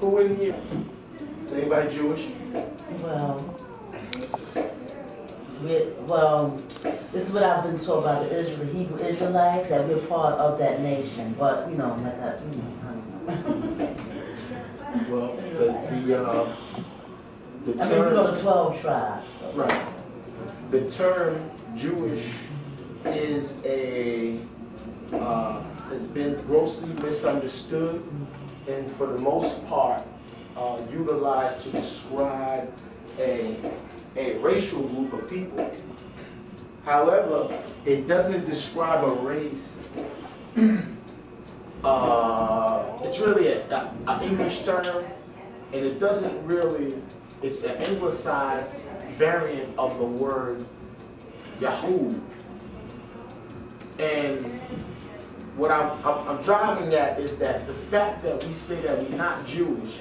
Who in here? Is anybody Jewish? Well, well, this is what I've been told by the Hebrew Israelites, that we're part of that nation. But, you know, like that, you know, I don't know. Well, the I mean, we know term, the 12 tribes. So. right. The term Jewish is it's been grossly misunderstood and for the most part utilized to describe a racial group of people. However, it doesn't describe a race. It's really an English term, and it doesn't really, it's an anglicized variant of the word Yahoo. And what I'm driving at is that the fact that we say that we're not Jewish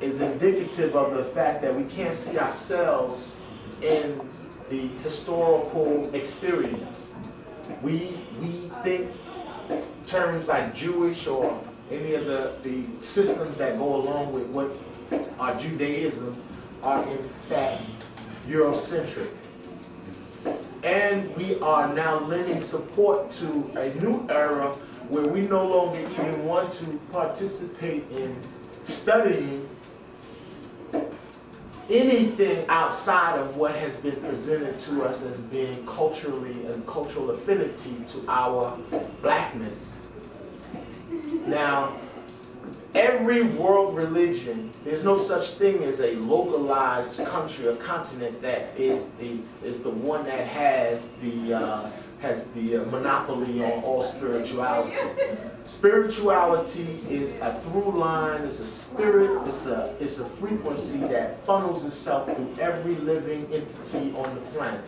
is indicative of the fact that we can't see ourselves in the historical experience. We think terms like Jewish or any of the systems that go along with what our Judaism are in fact Eurocentric. And we are now lending support to a new era where we no longer even want to participate in studying anything outside of what has been presented to us as being culturally and cultural affinity to our blackness. Now, every world religion, there's no such thing as a localized country or continent that is the one that has the monopoly on all spirituality. Spirituality is a through line, it's a spirit, it's a frequency that funnels itself through every living entity on the planet.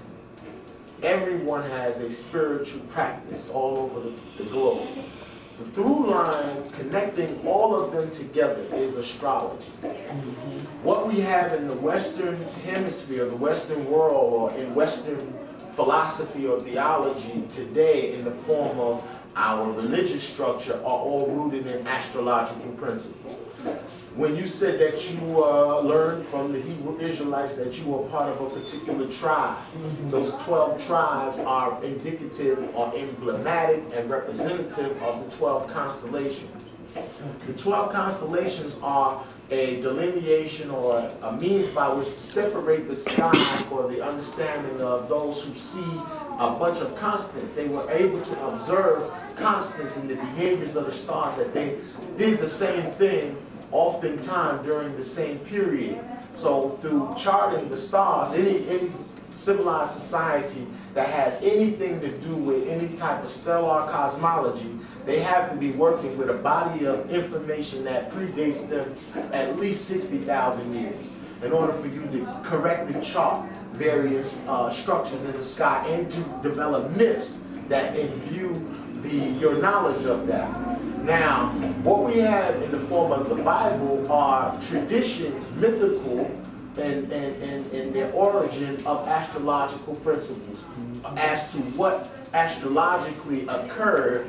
Everyone has a spiritual practice all over the globe. The through line connecting all of them together is astrology. What we have in the Western hemisphere, the Western world, or in Western philosophy or theology today in the form of our religious structure are all rooted in astrological principles. When you said that you learned from the Hebrew Israelites that you were part of a particular tribe, those 12 tribes are indicative or emblematic and representative of the 12 constellations. The 12 constellations are a delineation or a means by which to separate the sky for the understanding of those who see a bunch of constants. They were able to observe constants in the behaviors of the stars, that they did the same thing oftentimes during the same period. So through charting the stars, any civilized society that has anything to do with any type of stellar cosmology, they have to be working with a body of information that predates them at least 60,000 years in order for you to correctly chart various structures in the sky and to develop myths that imbue your knowledge of that. Now, what we have in the form of the Bible are traditions, mythical, and their origin of astrological principles as to what astrologically occurred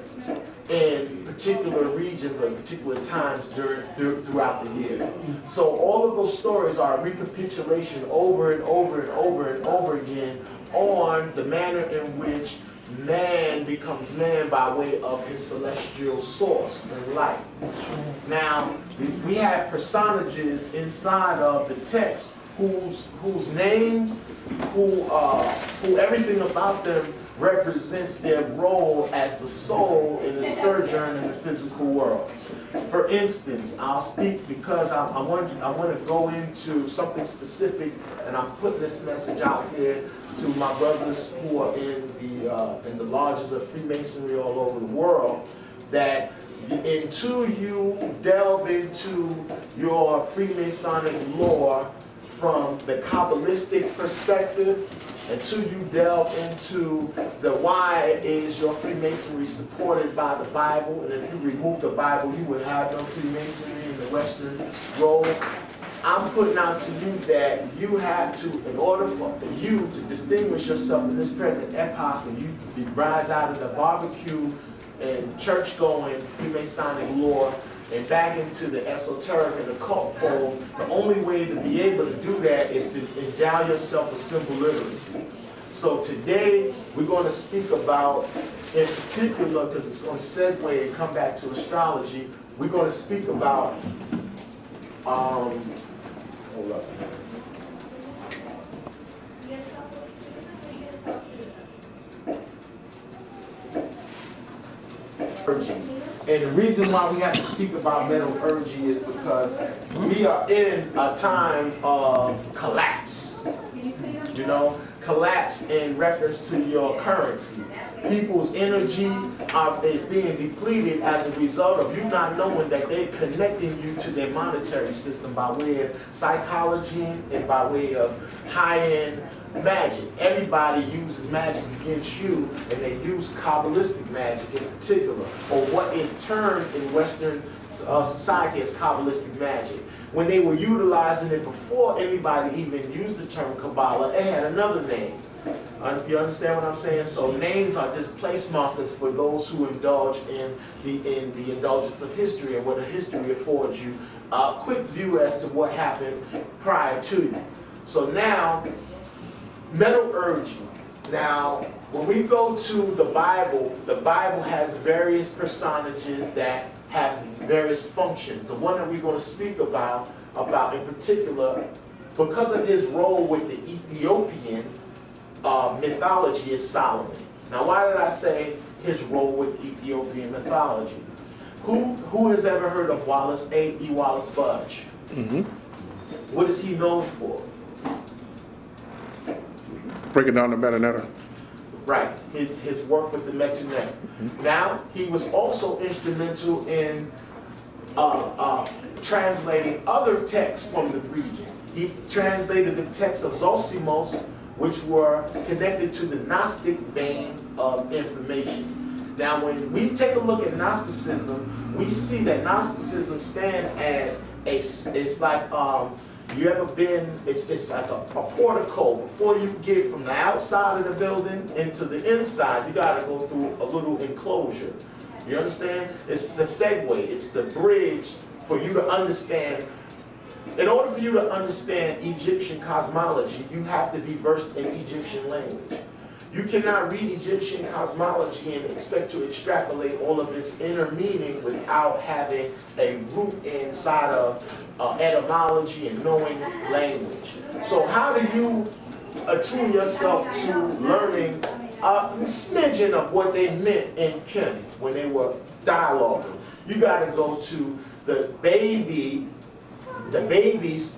in particular regions or particular times throughout the year. So all of those stories are a recapitulation over and over and over and over again on the manner in which man becomes man by way of his celestial source and light. Now, we have personages inside of the text whose names, who everything about them represents their role as the soul in the sojourn in the physical world. For instance, I'll speak because I want to go into something specific, and I'm putting this message out there to my brothers who are in the lodges of Freemasonry all over the world, that until you delve into your Freemasonic lore from the Kabbalistic perspective, until you delve into the why is your Freemasonry supported by the Bible, and if you remove the Bible, you would have no Freemasonry in the Western role. I'm putting out to you that you have to, in order for you to distinguish yourself in this present epoch, and you rise out of the barbecue and church-going Freemasonic lore, and back into the esoteric and occult fold, the only way to be able to do that is to endow yourself with symbol literacy. So today, we're going to speak about, in particular, because it's going to segue and come back to astrology, we're going to speak about, hold up. And the reason why we have to speak about metallurgy is because we are in a time of collapse. You know, collapse in reference to your currency. People's energy is being depleted as a result of you not knowing that they're connecting you to their monetary system by way of psychology and by way of high-end magic. Everybody uses magic against you, and they use Kabbalistic magic in particular, or what is termed in Western society as Kabbalistic magic. When they were utilizing it before anybody even used the term Kabbalah, it had another name. You understand what I'm saying? So names are just place markers for those who indulge in the indulgence of history and what the history affords you a quick view as to what happened prior to you. So now, metallurgy. Now, when we go to the Bible has various personages that have various functions. The one that we're going to speak about in particular, because of his role with the Ethiopian mythology, is Solomon. Now, why did I say his role with Ethiopian mythology? Who has ever heard of Wallace A. E. Wallace Budge? Mm-hmm. What is he known for? Breaking down the Meta. Right, his work with the Metunet. Mm-hmm. Now, he was also instrumental in translating other texts from the region. He translated the texts of Zosimos, which were connected to the Gnostic vein of information. Now, when we take a look at Gnosticism, we see that Gnosticism stands as it's like, you ever been, it's like a portico. Before you get from the outside of the building into the inside, you gotta go through a little enclosure. You understand? It's the segue, it's the bridge for you to understand. In order for you to understand Egyptian cosmology, you have to be versed in Egyptian language. You cannot read Egyptian cosmology and expect to extrapolate all of its inner meaning without having a root inside of etymology and knowing language. So how do you attune yourself to learning a smidgen of what they meant in Kim when they were dialoguing? You got to go to the babies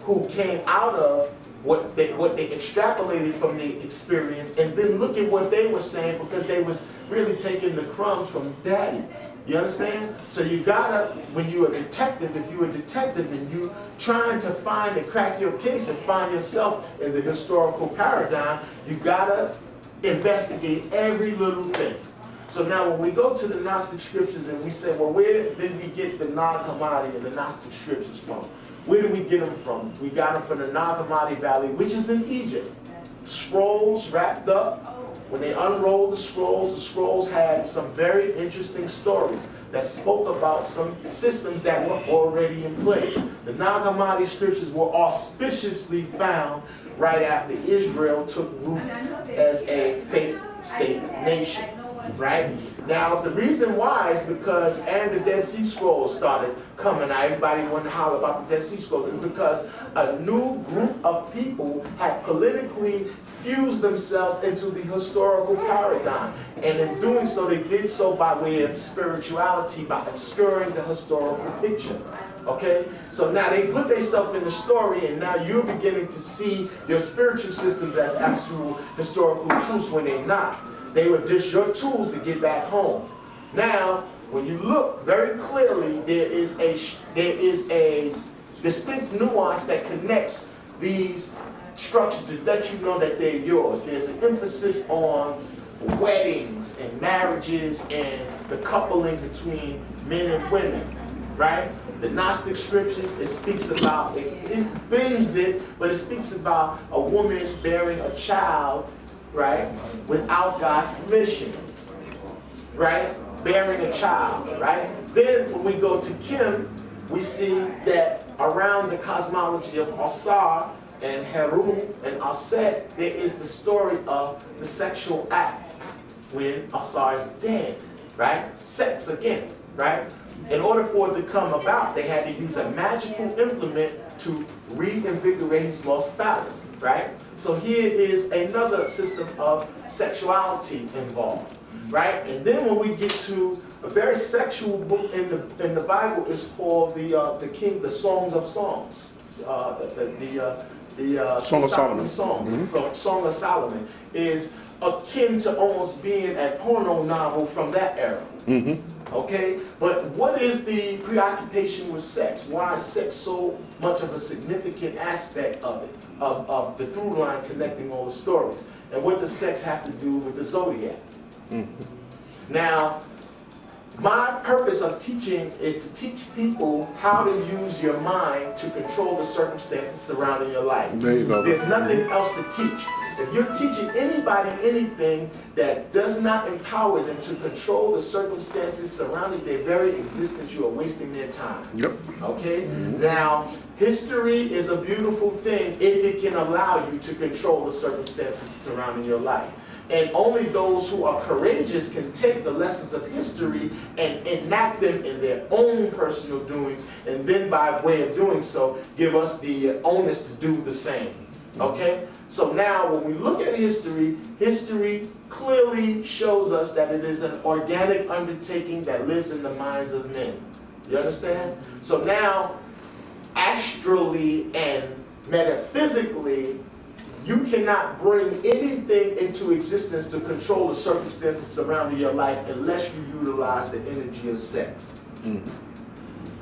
who came out of what they extrapolated from the experience, and then look at what they were saying, because they was really taking the crumbs from daddy. You understand? So you gotta, when you're a detective, if you're a detective and you trying to find and crack your case and find yourself in the historical paradigm, you gotta investigate every little thing. So now when we go to the Gnostic scriptures and we say, well, where did we get the Nag Hammadi and the Gnostic scriptures from? Where do we get them from? We got them from the Nag Hammadi Valley, which is in Egypt. Scrolls wrapped up. When they unrolled the scrolls had some very interesting stories that spoke about some systems that were already in place. The Nag Hammadi scriptures were auspiciously found right after Israel took root as a faith state nation. Right? Now, the reason why is because, and the Dead Sea Scrolls started coming out, everybody wanted to holler about the Dead Sea Scrolls, is because a new group of people had politically fused themselves into the historical paradigm. And in doing so, they did so by way of spirituality, by obscuring the historical picture. Okay? So now they put themselves in the story, and now you're beginning to see your spiritual systems as actual historical truths when they're not. They were just your tools to get back home. Now, when you look very clearly, there is a distinct nuance that connects these structures to let you know that they're yours. There's an emphasis on weddings and marriages and the coupling between men and women, right? The Gnostic scriptures, it speaks about, it bends it, but it speaks about a woman bearing a child, right, without God's permission, right, bearing a child, right? Then when we go to Kim, we see that around the cosmology of Asar and Heru and Aset, there is the story of the sexual act when Asar is dead, right? Sex again, right? In order for it to come about, they had to use a magical implement to reinvigorate his lost phallus, right? So here is another system of sexuality involved, right? And then when we get to a very sexual book in the Bible, is called the Songs of Songs, the Song of Solomon. Song. Mm-hmm. So Song of Solomon is akin to almost being a porno novel from that era. Mm-hmm. Okay, but what is the preoccupation with sex? Why is sex so much of a significant aspect of it, of the through line connecting all the stories? And what does sex have to do with the zodiac? Mm-hmm. Now, my purpose of teaching is to teach people how to use your mind to control the circumstances surrounding your life. There you go. There's nothing else to teach. If you're teaching anybody anything that does not empower them to control the circumstances surrounding their very existence, you are wasting their time. Yep. Okay? Mm-hmm. Now, history is a beautiful thing if it can allow you to control the circumstances surrounding your life. And only those who are courageous can take the lessons of history and enact them in their own personal doings, and then by way of doing so, give us the onus to do the same. Okay? So now when we look at history, history clearly shows us that it is an organic undertaking that lives in the minds of men. You understand? So now, astrally and metaphysically, you cannot bring anything into existence to control the circumstances surrounding your life unless you utilize the energy of sex. Mm-hmm.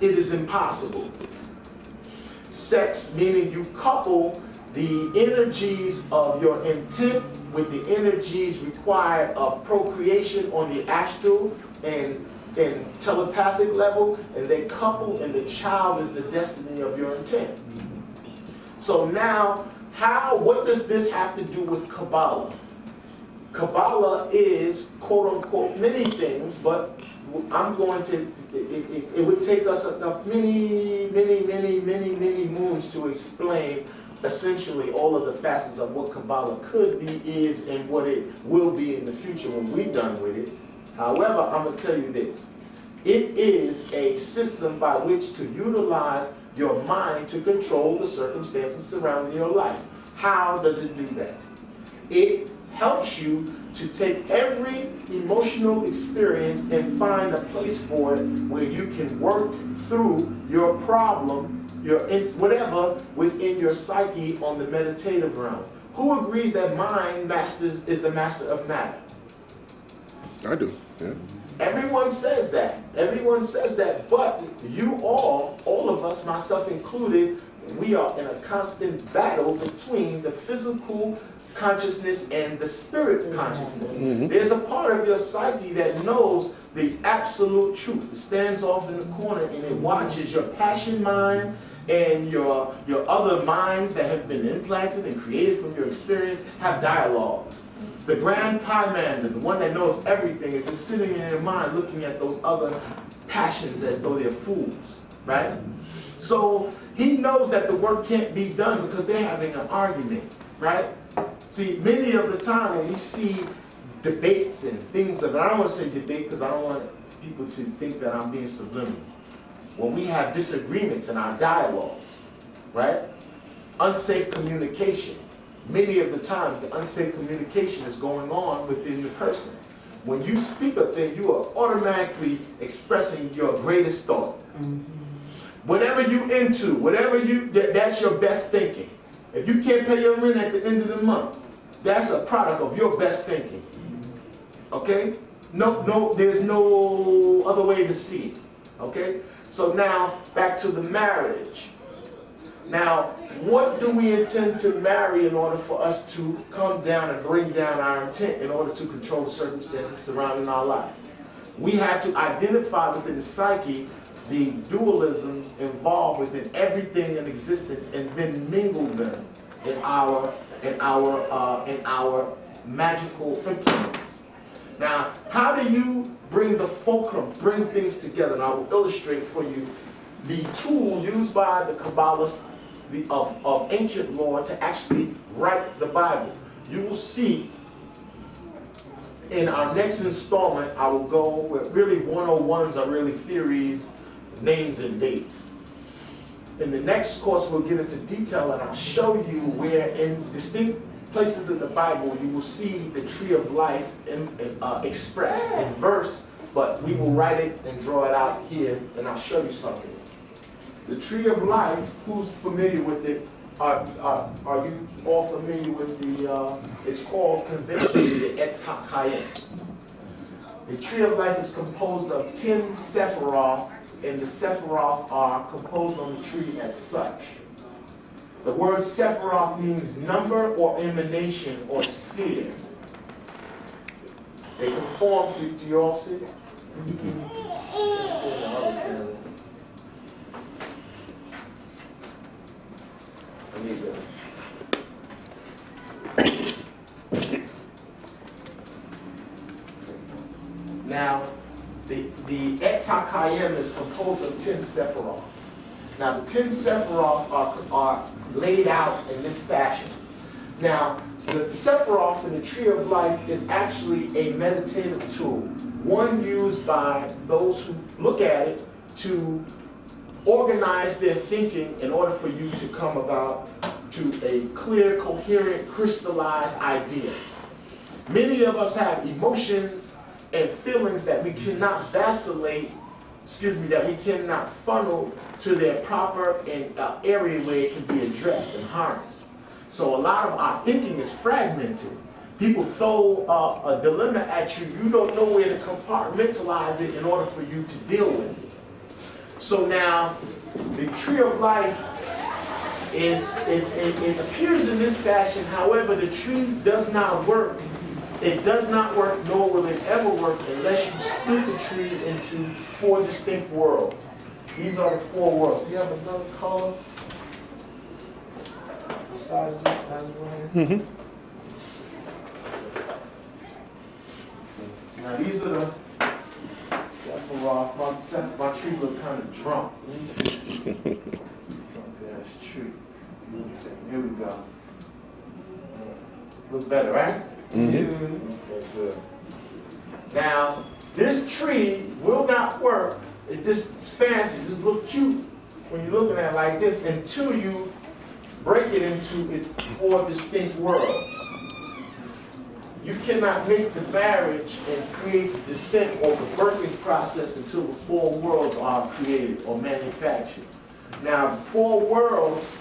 It is impossible. Sex, meaning you couple the energies of your intent with the energies required of procreation on the astral and telepathic level, and they couple, and the child is the destiny of your intent. So now, what does this have to do with Kabbalah? Kabbalah is, quote unquote, many things, but I'm going to, it would take us many moons to explain essentially all of the facets of what Kabbalah could be, is, and what it will be in the future when we're done with it. However, I'm going to tell you this. It is a system by which to utilize your mind to control the circumstances surrounding your life. How does it do that? It helps you to take every emotional experience and find a place for it where you can work through your problem, whatever within your psyche on the meditative realm. Who agrees that mind is the master of matter? I do, yeah. Everyone says that. Everyone says that, but you all of us, myself included, we are in a constant battle between the physical consciousness and the spirit consciousness. Mm-hmm. There's a part of your psyche that knows the absolute truth. It stands off in the corner and it watches your passion mind and your other minds that have been implanted and created from your experience have dialogues. The grand pymander, the one that knows everything, is just sitting in your mind looking at those other passions as though they're fools, right? So he knows that the work can't be done because they're having an argument, right? See, many of the time when we see debates and things that, I don't want to say debate because I don't want people to think that I'm being subliminal. When we have disagreements in our dialogues, right? Unsafe communication. Many of the times the unsafe communication is going on within the person. When you speak a thing, you are automatically expressing your greatest thought. Mm-hmm. Whatever you into, that's your best thinking. If you can't pay your rent at the end of the month, that's a product of your best thinking. Okay? No, there's no other way to see it. Okay? So now, back to the marriage. Now, what do we intend to marry in order for us to come down and bring down our intent in order to control the circumstances surrounding our life? We have to identify within the psyche the dualisms involved within everything in existence and then mingle them in our magical implements. Now, how do you bring the fulcrum, bring things together? And I will illustrate for you the tool used by the Kabbalists of ancient law to actually write the Bible. You will see in our next installment, I will go where really 101s are really theories, names, and dates. In the next course, we'll get into detail, and I'll show you where in distinct places in the Bible you will see the tree of life expressed in verse, but we will write it and draw it out here, and I'll show you something. The tree of life, who's familiar with it? Are you all familiar with the, it's called conventionally the Etz HaChaim. The tree of life is composed of 10 Sephiroth, and the Sephiroth are composed on the tree as such. The word Sephiroth means number or emanation or sphere. They conform, do you all see? Now, the Etz HaKayim is composed of 10 Sephiroth. Now, the 10 Sephiroth are laid out in this fashion. Now, the Sephiroth in the Tree of Life is actually a meditative tool, one used by those who look at it to organize their thinking in order for you to come about to a clear, coherent, crystallized idea. Many of us have emotions and feelings that we cannot vacillate, that we cannot funnel to their proper area where it can be addressed and harnessed. So a lot of our thinking is fragmented. People throw a dilemma at you, you don't know where to compartmentalize it in order for you to deal with it. So now, the Tree of Life it appears in this fashion. However, the tree does not work. It does not work, nor will it ever work unless you split the tree into 4 distinct worlds. These are the 4 worlds. Do you have another color besides this as well? Mm-hmm. Now these are the Sephiroth. My tree look kind of drunk. Drunk ass tree. Here we go. Look better, right? Mm-hmm. Okay, good. Now, this tree will not work. It's fancy, just look cute when you're looking at it like this until you break it into its 4 distinct worlds. You cannot make the marriage and create the descent or the birthing process until the 4 worlds are created or manufactured. Now, the 4 worlds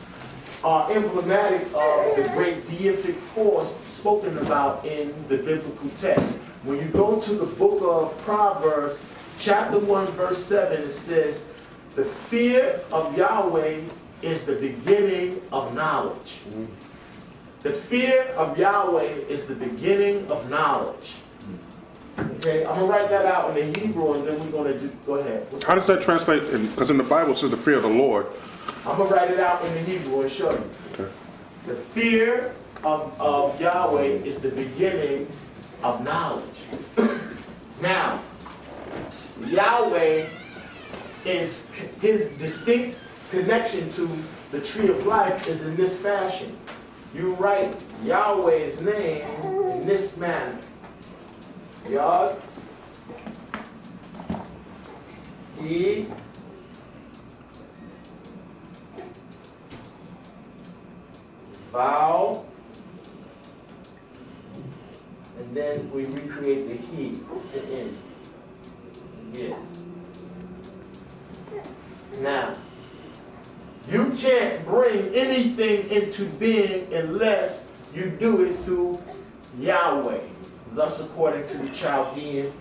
are emblematic of the great deific force spoken about in the biblical text. When you go to the book of Proverbs, chapter 1, verse 7, it says, "The fear of Yahweh is the beginning of knowledge." The fear of Yahweh is the beginning of knowledge. Okay, I'm going to write that out in the Hebrew, and then we're going to go ahead. How does that translate? Because in the Bible it says the fear of the Lord. I'm going to write it out in the Hebrew and show you. Okay. The fear of Yahweh is the beginning of knowledge. Now, Yahweh is his distinct connection to the tree of life is in this fashion. You write Yahweh's name in this manner. Yod, He, Vowel, and then we recreate the He, the N. Yeah. Now, you can't bring anything into being unless you do it through Yahweh. Thus, according to the Chaldean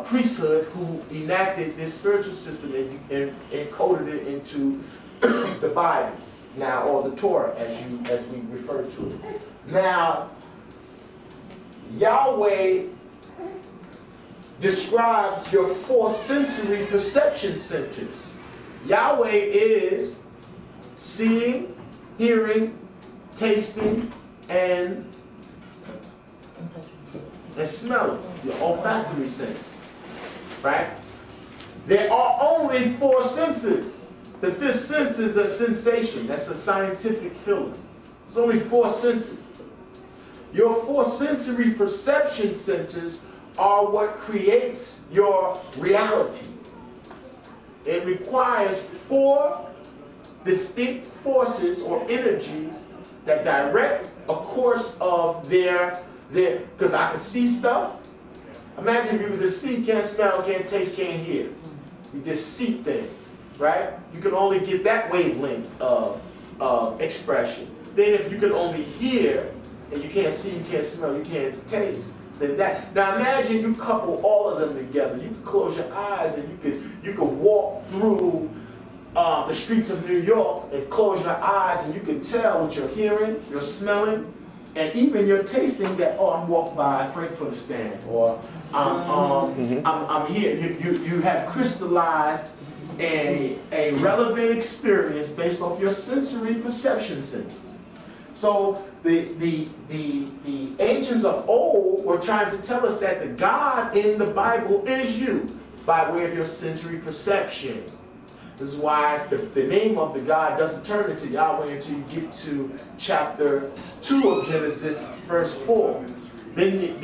priesthood who enacted this spiritual system and encoded it into the Bible, now, or the Torah, as we refer to it. Now, Yahweh describes your 4 sensory perception centers. Yahweh is seeing, hearing, tasting, and smelling, your olfactory sense, right? There are only 4 senses. The 5th sense is a sensation. That's a scientific feeling. It's only 4 senses. Your 4 sensory perception centers are what creates your reality. It requires 4 distinct forces or energies that direct a course of their because I can see stuff. Imagine if you could just see, can't smell, can't taste, can't hear. You just see things, right? You can only get that wavelength of expression. Then if you can only hear, and you can't see, you can't smell, you can't taste, then that. Now imagine you couple all of them together. You can close your eyes and you could walk through the streets of New York and close your eyes and you can tell what you're hearing, you're smelling, and even you're tasting that, oh, I'm walking by a Frankfurter stand, or I'm here. You have crystallized a relevant experience based off your sensory perception centers. So the ancients of old were trying to tell us that the God in the Bible is you by way of your sensory perception. This is why the name of the God doesn't turn into Yahweh until you get to chapter 2 of Genesis, verse 4. Then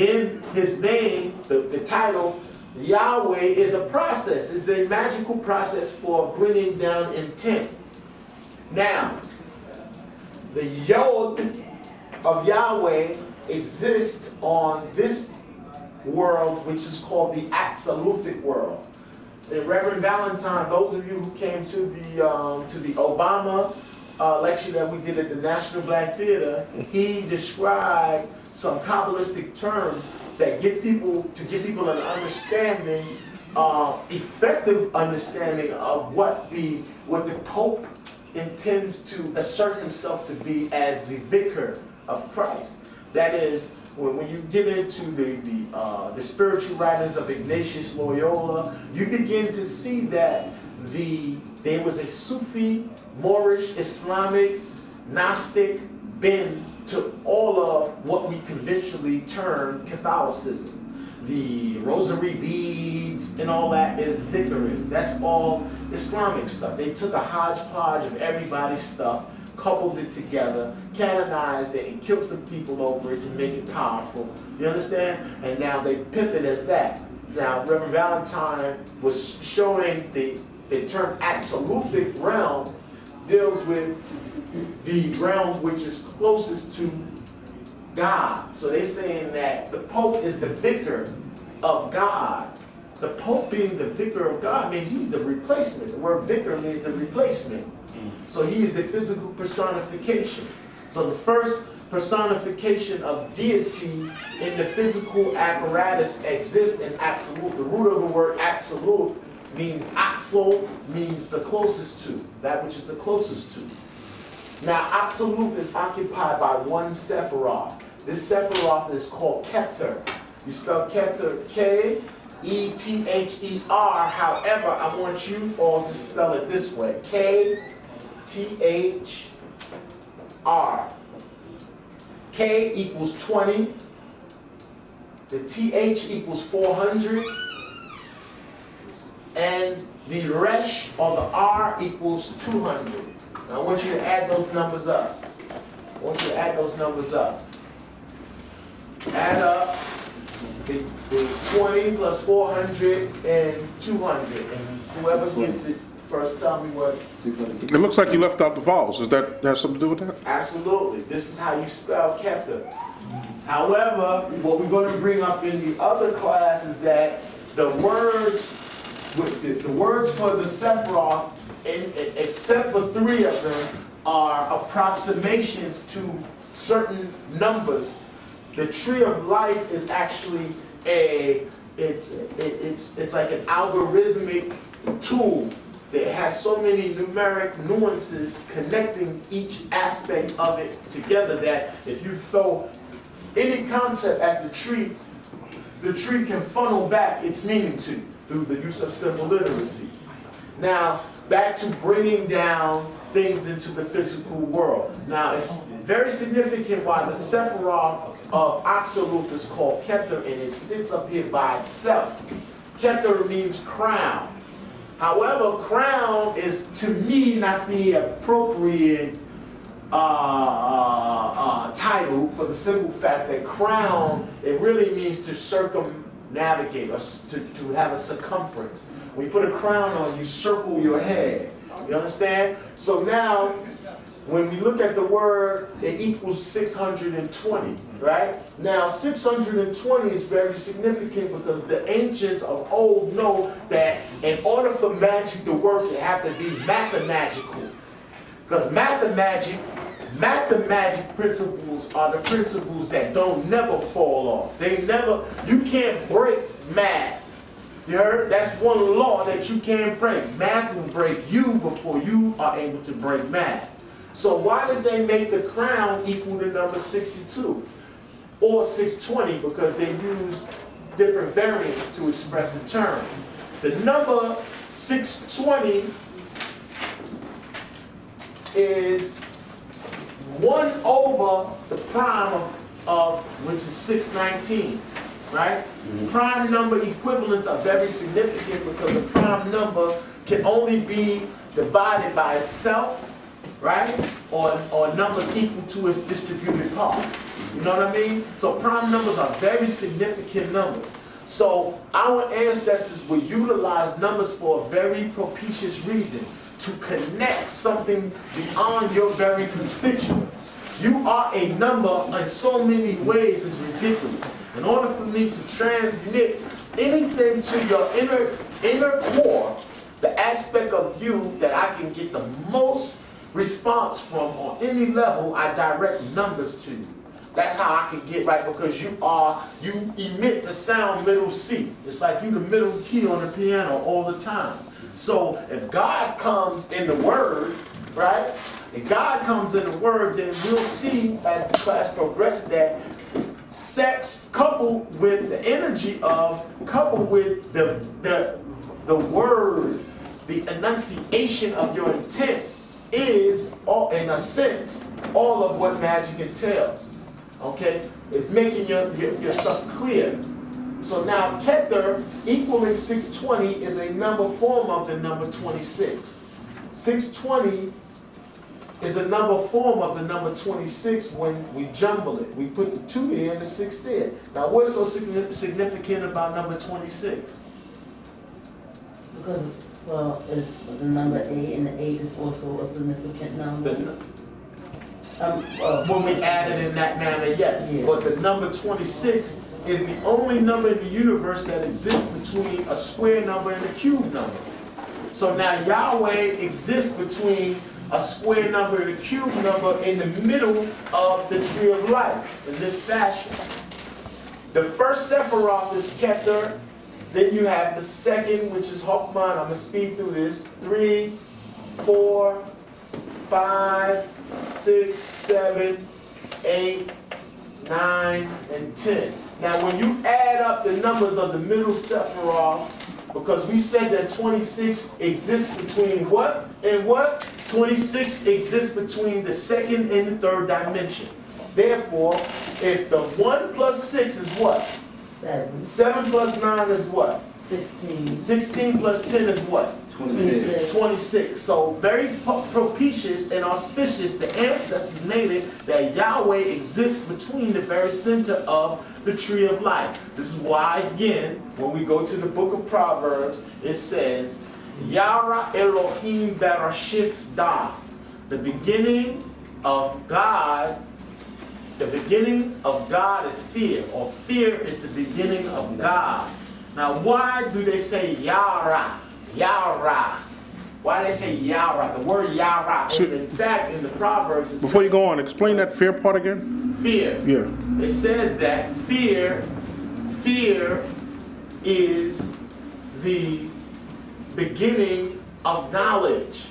his name, the title, Yahweh, is a process. It's a magical process for bringing down intent. Now, the Yod of Yahweh exists on this world, which is called the Absoluthic world. And Reverend Valentine, those of you who came to the Obama lecture that we did at the National Black Theater, he described some Kabbalistic terms that give people an understanding, effective understanding of what the Pope intends to assert himself to be as the vicar of Christ. That is, when you get into the spiritual writings of Ignatius Loyola, you begin to see that there was a Sufi, Moorish, Islamic, Gnostic bend to all of what we conventionally term Catholicism. The rosary beads and all that is vicariate. That's all Islamic stuff. They took a hodgepodge of everybody's stuff, coupled it together, canonized it, and killed some people over it to make it powerful. You understand? And now they pimp it as that. Now, Reverend Valentine was showing the term absolutic realm deals with the realm which is closest to God. So they're saying that the Pope is the vicar of God. The Pope being the vicar of God means he's the replacement. The word vicar means the replacement. So he is the physical personification. So the first personification of deity in the physical apparatus exists in absolute. The root of the word absolute means atzel, means the closest to, that which is the closest to. Now, absolute is occupied by one Sephiroth. This Sephiroth is called Keter. You spell Keter K-E-T-H-E-R. However, I want you all to spell it this way. K-T-H-R. K equals 20. The TH equals 400. And the Resh, or the R, equals 200. Now, I want you to add those numbers up. Add up the 20 plus 400 and 200. And whoever gets it first, tell me what. It looks like you left out the vowels. Does that have something to do with that? Absolutely. This is how you spell Keter. However, what we're going to bring up in the other class is that the words for the Sephiroth, except for 3 of them, are approximations to certain numbers. The tree of life is actually it's like an algorithmic tool that has so many numeric nuances connecting each aspect of it together that if you throw any concept at the tree can funnel back its meaning to through the use of simple literacy. Now, back to bringing down things into the physical world. Now, it's very significant why the Sephiroth of Absolute is called Keter, and it sits up here by itself. Keter means crown. However, crown is, to me, not the appropriate title, for the simple fact that crown, it really means to circumnavigate, or to have a circumference. When you put a crown on, you circle your head. You understand? So now, when we look at the word, it equals 620, right? Now, 620 is very significant because the ancients of old know that in order for magic to work, it had to be mathemagical. Because mathemagic principles are the principles that don't never fall off. You can't break math. You heard? That's one law that you can't break. Math will break you before you are able to break math. So why did they make the crown equal to number 62 or 620? Because they use different variants to express the term. The number 620 is 1 over the prime of which is 619, right? Prime number equivalents are very significant because a prime number can only be divided by itself, right? Or numbers equal to its distributed parts. You know what I mean? So prime numbers are very significant numbers. So our ancestors would utilize numbers for a very propitious reason, to connect something beyond your very constituents. You are a number in so many ways, it's ridiculous. In order for me to transmit anything to your inner core, the aspect of you that I can get the most response from on any level, I direct numbers to you. That's how I can get right, because you emit the sound middle C. It's like you the middle key on the piano all the time. So if God comes in the Word, right? If God comes in the Word, then we'll see as the class progresses that sex coupled with the energy of, coupled with the word, the enunciation of your intent is, all, in a sense, all of what magic entails. Okay? It's making your stuff clear. So now Kether equaling 620 is a number form of the number 26. 620 is a number form of the number 26 when we jumble it. We put the 2 here and the 6 there. Now what's so significant about number 26? Because, well, it's the number 8, and the 8 is also a significant number. When we add it in that manner, yes. Yeah. But the number 26 is the only number in the universe that exists between a square number and a cube number. So now Yahweh exists between a square number and a cube number in the middle of the tree of life in this fashion. The first Sephiroth is Kether. Then you have the second, which is Hokman. I'm going to speed through this. 3, 4, 5, 6, 7, 8, 9, and 10. Now when you add up the numbers of the middle Sephiroth, because we said that 26 exists between what and what? 26 exists between the second and the third dimension. Therefore, if the 1 plus 6 is what? 7. 7 plus 9 is what? 16. 16 plus 10 is what? 26. 26. So very propitious and auspicious, the ancestors made it that Yahweh exists between the very center of the tree of life. This is why, again, when we go to the book of Proverbs, it says, Yara Elohim Berashif Daf. The beginning of God is fear, or fear is the beginning of God. Now, why do they say Yara? Yara. Why do they say Yara? The word Yara, in fact, in the Proverbs, Before you go on, explain that fear part again. Fear. Yeah. It says that fear is the beginning of knowledge.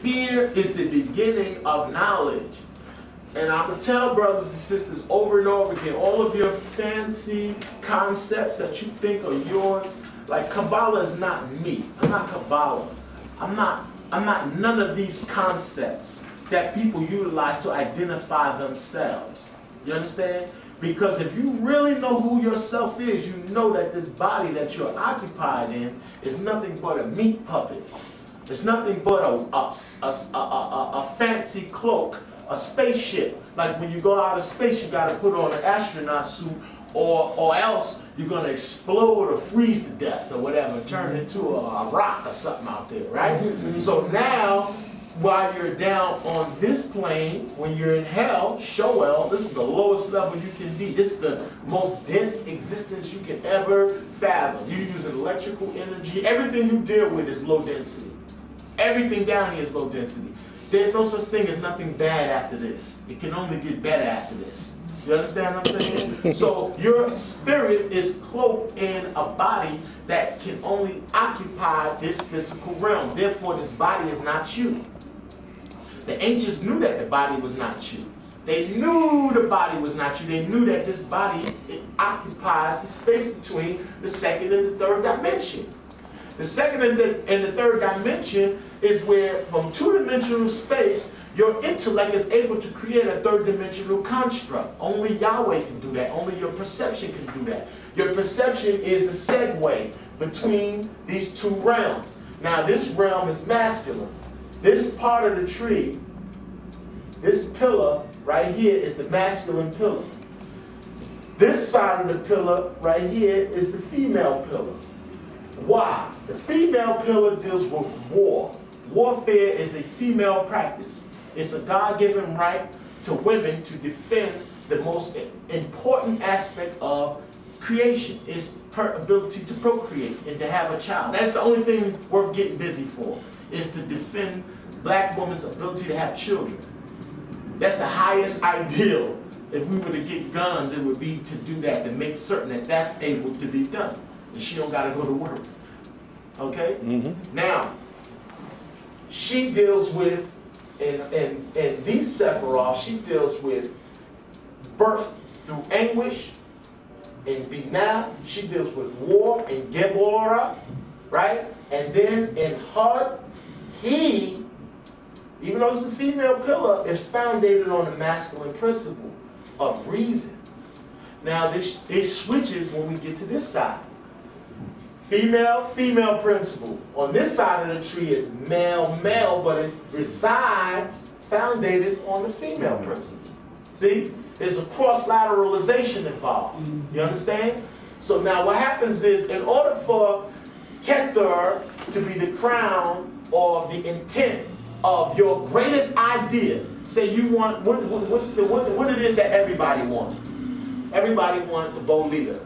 Fear is the beginning of knowledge. And I'm going to tell brothers and sisters over and over again, all of your fancy concepts that you think are yours, like Kabbalah is not me. I'm not Kabbalah. I'm not none of these concepts that people utilize to identify themselves. You understand? Because if you really know who yourself is, you know that this body that you're occupied in is nothing but a meat puppet. It's nothing but a fancy cloak, a spaceship. Like when you go out of space, you got to put on an astronaut suit, or else you're going to explode or freeze to death or whatever, turn into a rock or something out there, right? So now, while you're down on this plane, when you're in hell, Sheol, this is the lowest level you can be. This is the most dense existence you can ever fathom. You're using electrical energy. Everything you deal with is low density. Everything down here is low density. There's no such thing as nothing bad after this. It can only get better after this. You understand what I'm saying? So your spirit is cloaked in a body that can only occupy this physical realm. Therefore, this body is not you. The ancients knew that the body was not you. They knew the body was not you. They knew that this body, it occupies the space between the second and the third dimension. The second and the third dimension is where, from two-dimensional space, your intellect is able to create a third-dimensional construct. Only Yahweh can do that. Only your perception can do that. Your perception is the segue between these two realms. Now, this realm is masculine. This part of the tree, this pillar right here is the masculine pillar. This side of the pillar right here is the female pillar. Why? The female pillar deals with war. Warfare is a female practice. It's a God-given right to women to defend the most important aspect of creation. It's her ability to procreate and to have a child. That's the only thing worth getting busy for, is to defend black women's ability to have children. That's the highest ideal. If we were to get guns, it would be to do that, to make certain that that's able to be done. And she don't got to go to work. Okay? Now, she deals with, in these Sephiroth, she deals with birth through anguish. In Binah, she deals with war. In Geborah, right? And then in Hud, he, even though it's a female pillar, is founded on a masculine principle of reason. Now, it switches when we get to this side. Female, female principle. On this side of the tree is male, male, but it resides founded on the female principle. See? There's a cross-lateralization involved. You understand? So now what happens is, in order for Keter to be the crown or the intent of your greatest idea, say you want, what it is that everybody wants. Everybody wants the bow leader.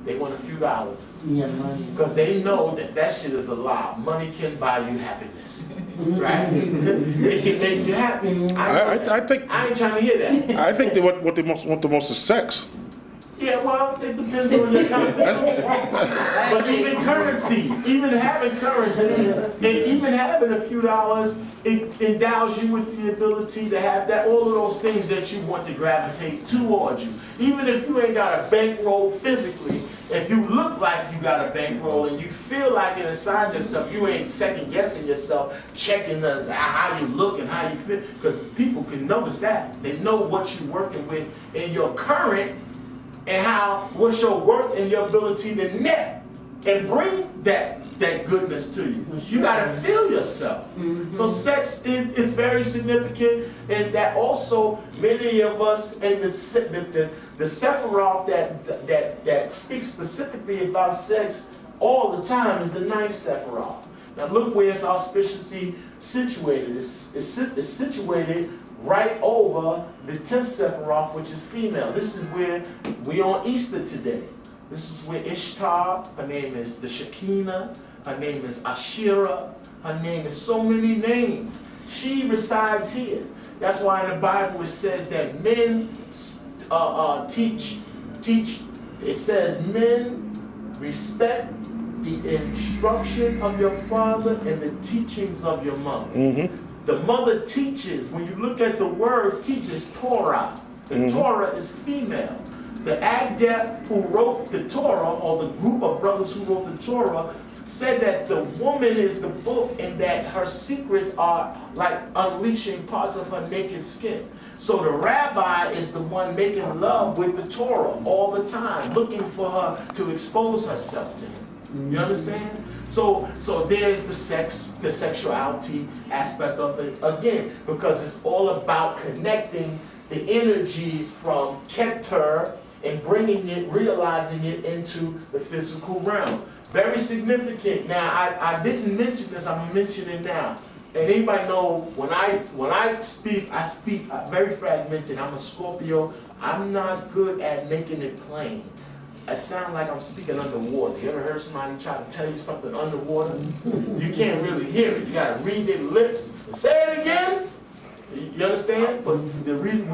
They want a few dollars. Yeah, money. Because they know that shit is a lie. Money can buy you happiness. Right? It can make you happy. I think I ain't trying to hear that. I think that what they want the most is sex. Yeah, well, it depends on your constitution. But even currency, even having currency, and even having a few dollars, it endows you with the ability to have that, all of those things that you want to gravitate towards you. Even if you ain't got a bankroll physically, if you look like you got a bankroll and you feel like it inside yourself, you ain't second guessing yourself, checking how you look and how you feel, because people can notice that. They know what you're working with in your current, and what's your worth and your ability to net and bring that goodness to you. You gotta feel yourself. So sex is very significant, and that also many of us in the Sephiroth that speaks specifically about sex all the time is the ninth Sephiroth. Now look where it's auspiciously situated. It's situated right over the 10th Sephiroth, which is female. This is where we on Easter today. This is where Ishtar, her name is the Shekinah, her name is Asherah, her name is so many names. She resides here. That's why in the Bible it says that men teach. It says men respect the instruction of your father and the teachings of your mother. The mother teaches. When you look at the word teaches, Torah. The Torah is female. The adept who wrote the Torah, or the group of brothers who wrote the Torah, said that the woman is the book and that her secrets are like unleashing parts of her naked skin. So the rabbi is the one making love with the Torah all the time, looking for her to expose herself to him. You understand? So there's the sexuality aspect of it again, because it's all about connecting the energies from Keter and bringing it, realizing it into the physical realm. Very significant. Now, I didn't mention this, I'm mentioning it now. And anybody know, when I speak very fragmented. I'm a Scorpio. I'm not good at making it plain. I sound like I'm speaking underwater. You ever heard somebody try to tell you something underwater? You can't really hear it. You gotta read their lips and say it again. You understand? But the reason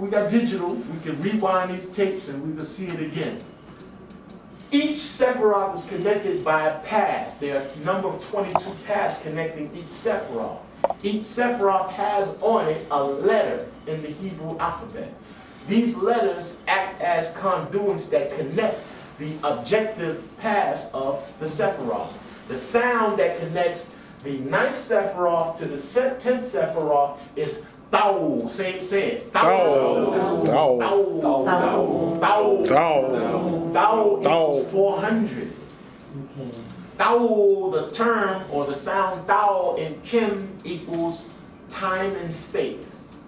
we got digital, we can rewind these tapes and we can see it again. Each Sephiroth is connected by a path. There are a number of 22 paths connecting each Sephiroth. Each Sephiroth has on it a letter in the Hebrew alphabet. These letters act as conduits that connect the objective paths of the Sephiroth. The sound that connects the 9th Sephiroth to the 10th Sephiroth is Tau. Say it. Tau. Tau. Tau. Tau. Tau. Tau equals 400. Okay. Tau, the term or the sound Tau in Kim equals time and space.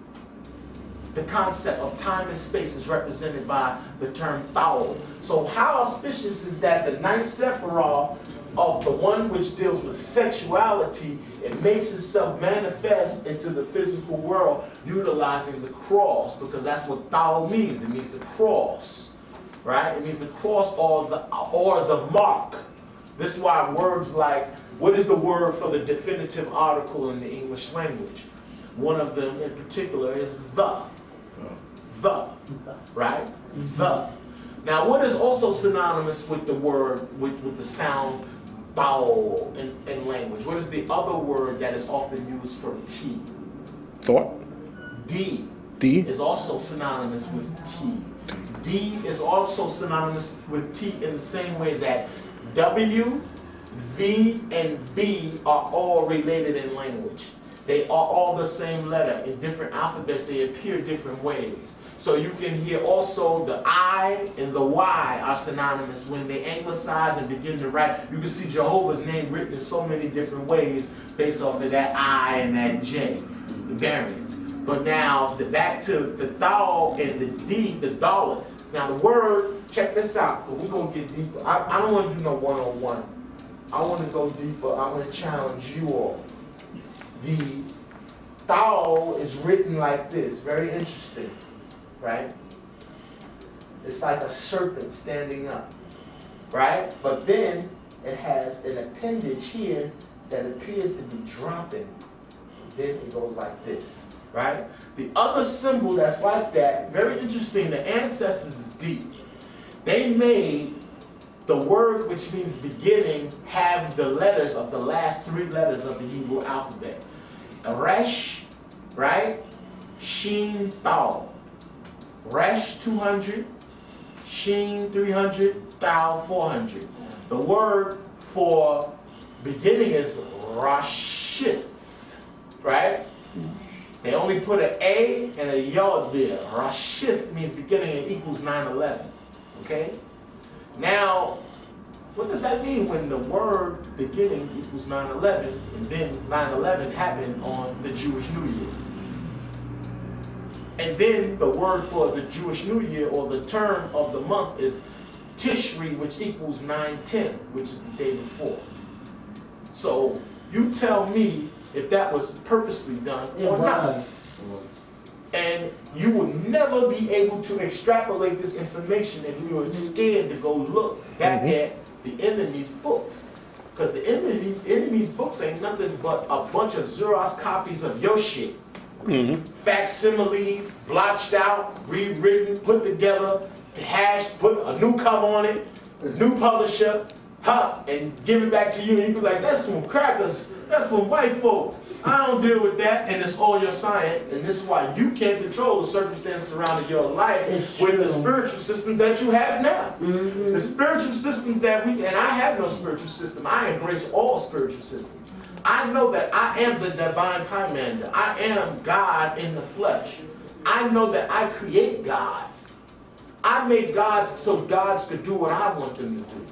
The concept of time and space is represented by the term Tau. So how auspicious is that the 9th Sephiroth of the one which deals with sexuality, it makes itself manifest into the physical world utilizing the cross, because that's what Tau means. It means the cross, right? It means the cross or the mark. This is why words like, what is the word for the definitive article in the English language? One of them in particular is the. The, right? The. Now, what is also synonymous with the word, with the sound Tau in language? What is the other word that is often used for T? Thought? D. D? Is also synonymous with T. D is also synonymous with T in the same way that W, V, and B are all related in language. They are all the same letter. In different alphabets, they appear different ways. So you can hear also the I and the Y are synonymous. When they anglicize and begin to write, you can see Jehovah's name written in so many different ways based off of that I and that J variant. But now, back to the Tau and the D, the Daleth. Now the word, check this out, but we're going to get deeper. I don't want to do no one-on-one. I want to go deeper. I want to challenge you all. The Tau is written like this, very interesting, right? It's like a serpent standing up, right? But then it has an appendage here that appears to be dropping. Then it goes like this, right? The other symbol that's like that, very interesting, the ancestors is deep. They made the word, which means beginning, have the letters of the last 3 letters of the Hebrew alphabet. Resh, right? Shin, Tau. Resh 200, Shin 300, Tau 400. The word for beginning is Rashid, right? They only put an A and a Yod there. Rashid means beginning and equals 9/11, okay? Now, what does that mean when the word beginning equals 9/11 and then 9/11 happened on the Jewish New Year? And then the word for the Jewish New Year or the term of the month is Tishri, which equals 9/10, which is the day before. So you tell me if that was purposely done or not. And you would never be able to extrapolate this information if you were scared to go look back at the enemy's books. Because the enemy's books ain't nothing but a bunch of Xerox copies of your shit. Facsimile, blotched out, rewritten, put together, hashed, put a new cover on it, a new publisher, and give it back to you, and you be like, that's some crackers. That's for white folks. I don't deal with that, and it's all your science, and this is why you can't control the circumstances surrounding your life with the spiritual system that you have now. The spiritual systems that and I have no spiritual system. I embrace all spiritual systems. I know that I am the divine commander. I am God in the flesh. I know that I create gods. I make gods so gods could do what I want them to do.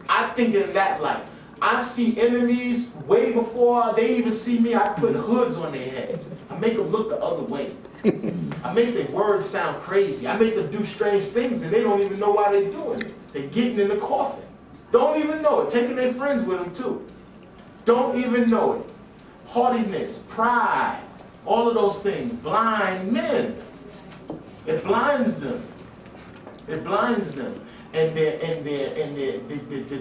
I think in that light. I see enemies way before they even see me. I put hoods on their heads. I make them look the other way. I make their words sound crazy. I make them do strange things and they don't even know why they're doing it. They're getting in the coffin. Don't even know it. Taking their friends with them too. Don't even know it. Haughtiness, pride, all of those things blind men. It blinds them. It blinds them. And the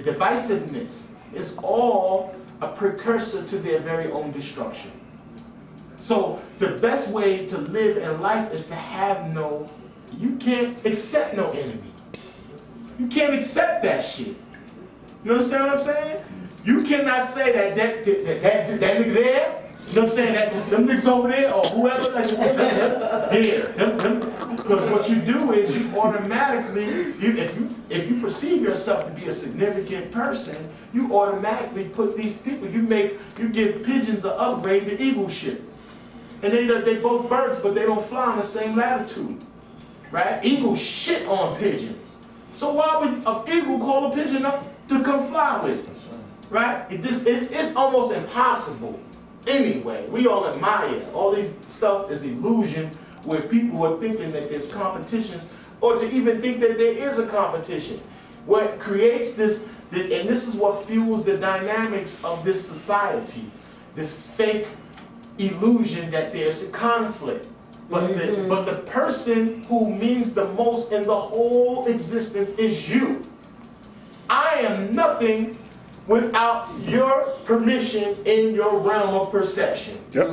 divisiveness is all a precursor to their very own destruction. So the best way to live in life is to have you can't accept no enemy. You can't accept that shit. You understand what I'm saying? You cannot say that nigga there, you know what I'm saying, that them niggas over there, or whoever, because what you do is you automatically, if you perceive yourself to be a significant person, you automatically put these people, you give pigeons an upgrade to eagle shit. And they both birds, but they don't fly in the same latitude. Right? Eagles shit on pigeons. So why would an eagle call a pigeon up to come fly with it? Right? It's almost impossible. Anyway, we all admire. All these stuff is illusion where people are thinking that there's competitions or to even think that there is a competition. What creates this, and this is what fuels the dynamics of this society, this fake illusion that there's a conflict. But the person who means the most in the whole existence is you. I am nothing without your permission in your realm of perception. Yep.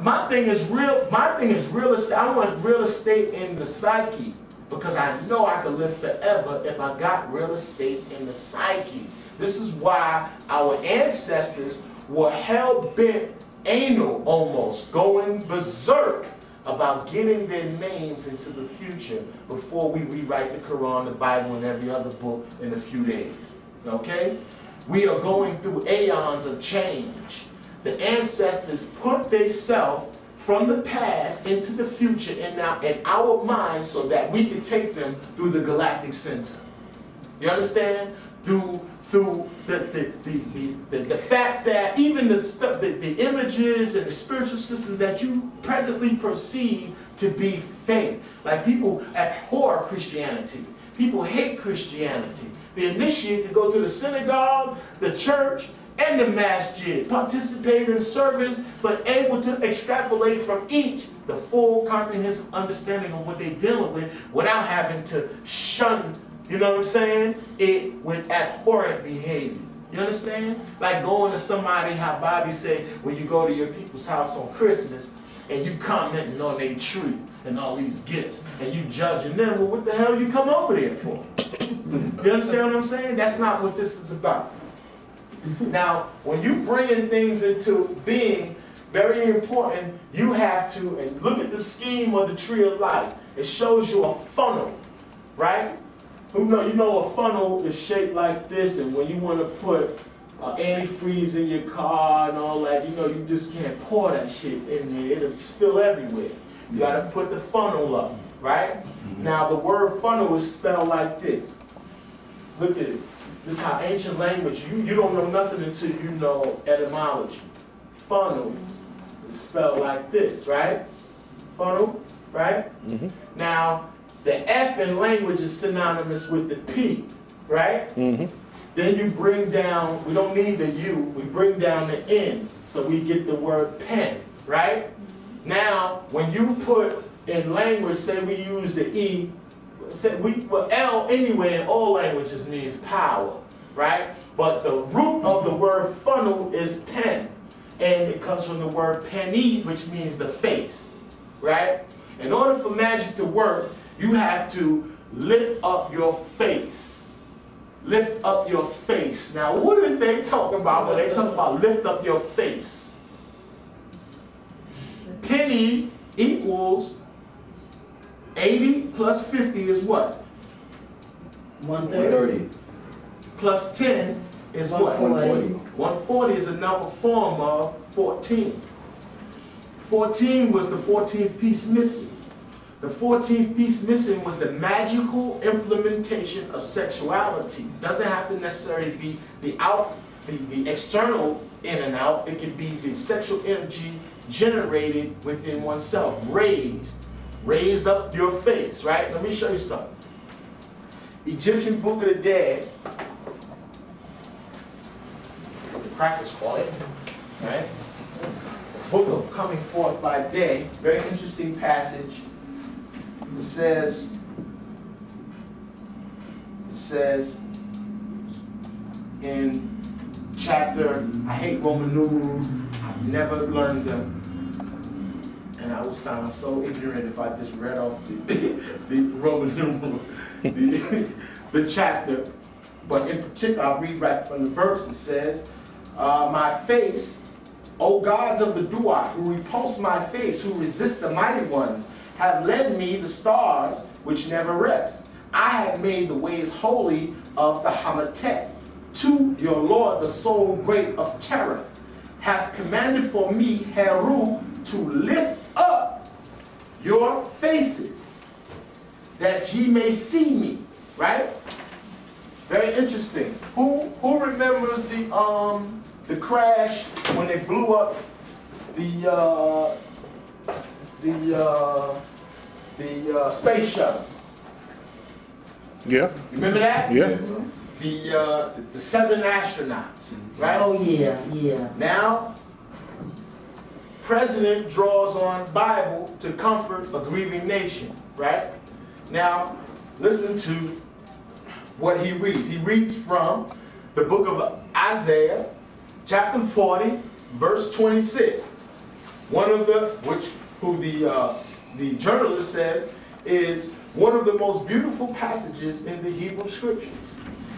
My thing is real estate. I want real estate in the psyche because I know I could live forever if I got real estate in the psyche. This is why our ancestors were hell-bent, anal almost, going berserk about getting their names into the future before we rewrite the Quran, the Bible, and every other book in a few days. Okay? We are going through aeons of change. The ancestors put themselves from the past into the future in our minds so that we can take them through the galactic center. You understand? Through the fact that even the images and the spiritual systems that you presently perceive to be fake. Like people abhor Christianity. People hate Christianity. They initiate to go to the synagogue, the church, and the masjid, participate in service, but able to extrapolate from each the full comprehensive understanding of what they're dealing with without having to shun, you know what I'm saying, it with abhorrent behavior. You understand? Like going to somebody, how Bobby said, when you go to your people's house on Christmas and you commenting on their tree and all these gifts and you judging them, well, what the hell you come over there for? You understand what I'm saying? That's not what this is about. Now, when you bring things into being, very important, you have to, and look at the scheme of the tree of life. It shows you a funnel, right? You know a funnel is shaped like this, and when you want to put antifreeze in your car and all that, you just can't pour that shit in there. It'll spill everywhere. You got to put the funnel up, right? Now, the word funnel is spelled like this. Look at it. This is how ancient language, you don't know nothing until you know etymology. Funnel is spelled like this, right? Funnel, right? Now, the F in language is synonymous with the P, right? Then you bring down, we don't need the U, we bring down the N, so we get the word pen, right? Now, when you put in language, say we use the E, L anyway in all languages means power, right? But the root of the word funnel is pen. And it comes from the word penny, which means the face, right? In order for magic to work, you have to lift up your face. lift up your face. Now, what is they talking about when they talk about lift up your face? Penny equals 80 plus 50 is what? 130. Plus 10 is what? 140. 140 is another form of 14. 14 was the 14th piece missing. The 14th piece missing was the magical implementation of sexuality. Doesn't have to necessarily be the external in and out. It could be the sexual energy generated within oneself. Raise up your face, right? Let me show you something. Egyptian Book of the Dead, the crackers call it, right? Book of Coming Forth by Day, very interesting passage. It says in chapter, I hate Roman numerals, I've never learned them. And I would sound so ignorant if I just read off the Roman numeral, the chapter. But in particular, I'll read right from the verse. It says, my face, O gods of the Duat, who repulse my face, who resist the mighty ones, have led me the stars which never rest. I have made the ways holy of the Hamatet. To your Lord, the soul great of terror, hath commanded for me, Heru, to lift up your faces, that ye may see me. Right? Very interesting. Who remembers the crash when they blew up the space shuttle? Yeah. Remember that? Yeah. The 7 astronauts, right? Oh, yeah. Now, President draws on Bible to comfort a grieving nation, right? Now, listen to what he reads. He reads from the book of Isaiah, chapter 40, verse 26. One of the journalist says is one of the most beautiful passages in the Hebrew scriptures.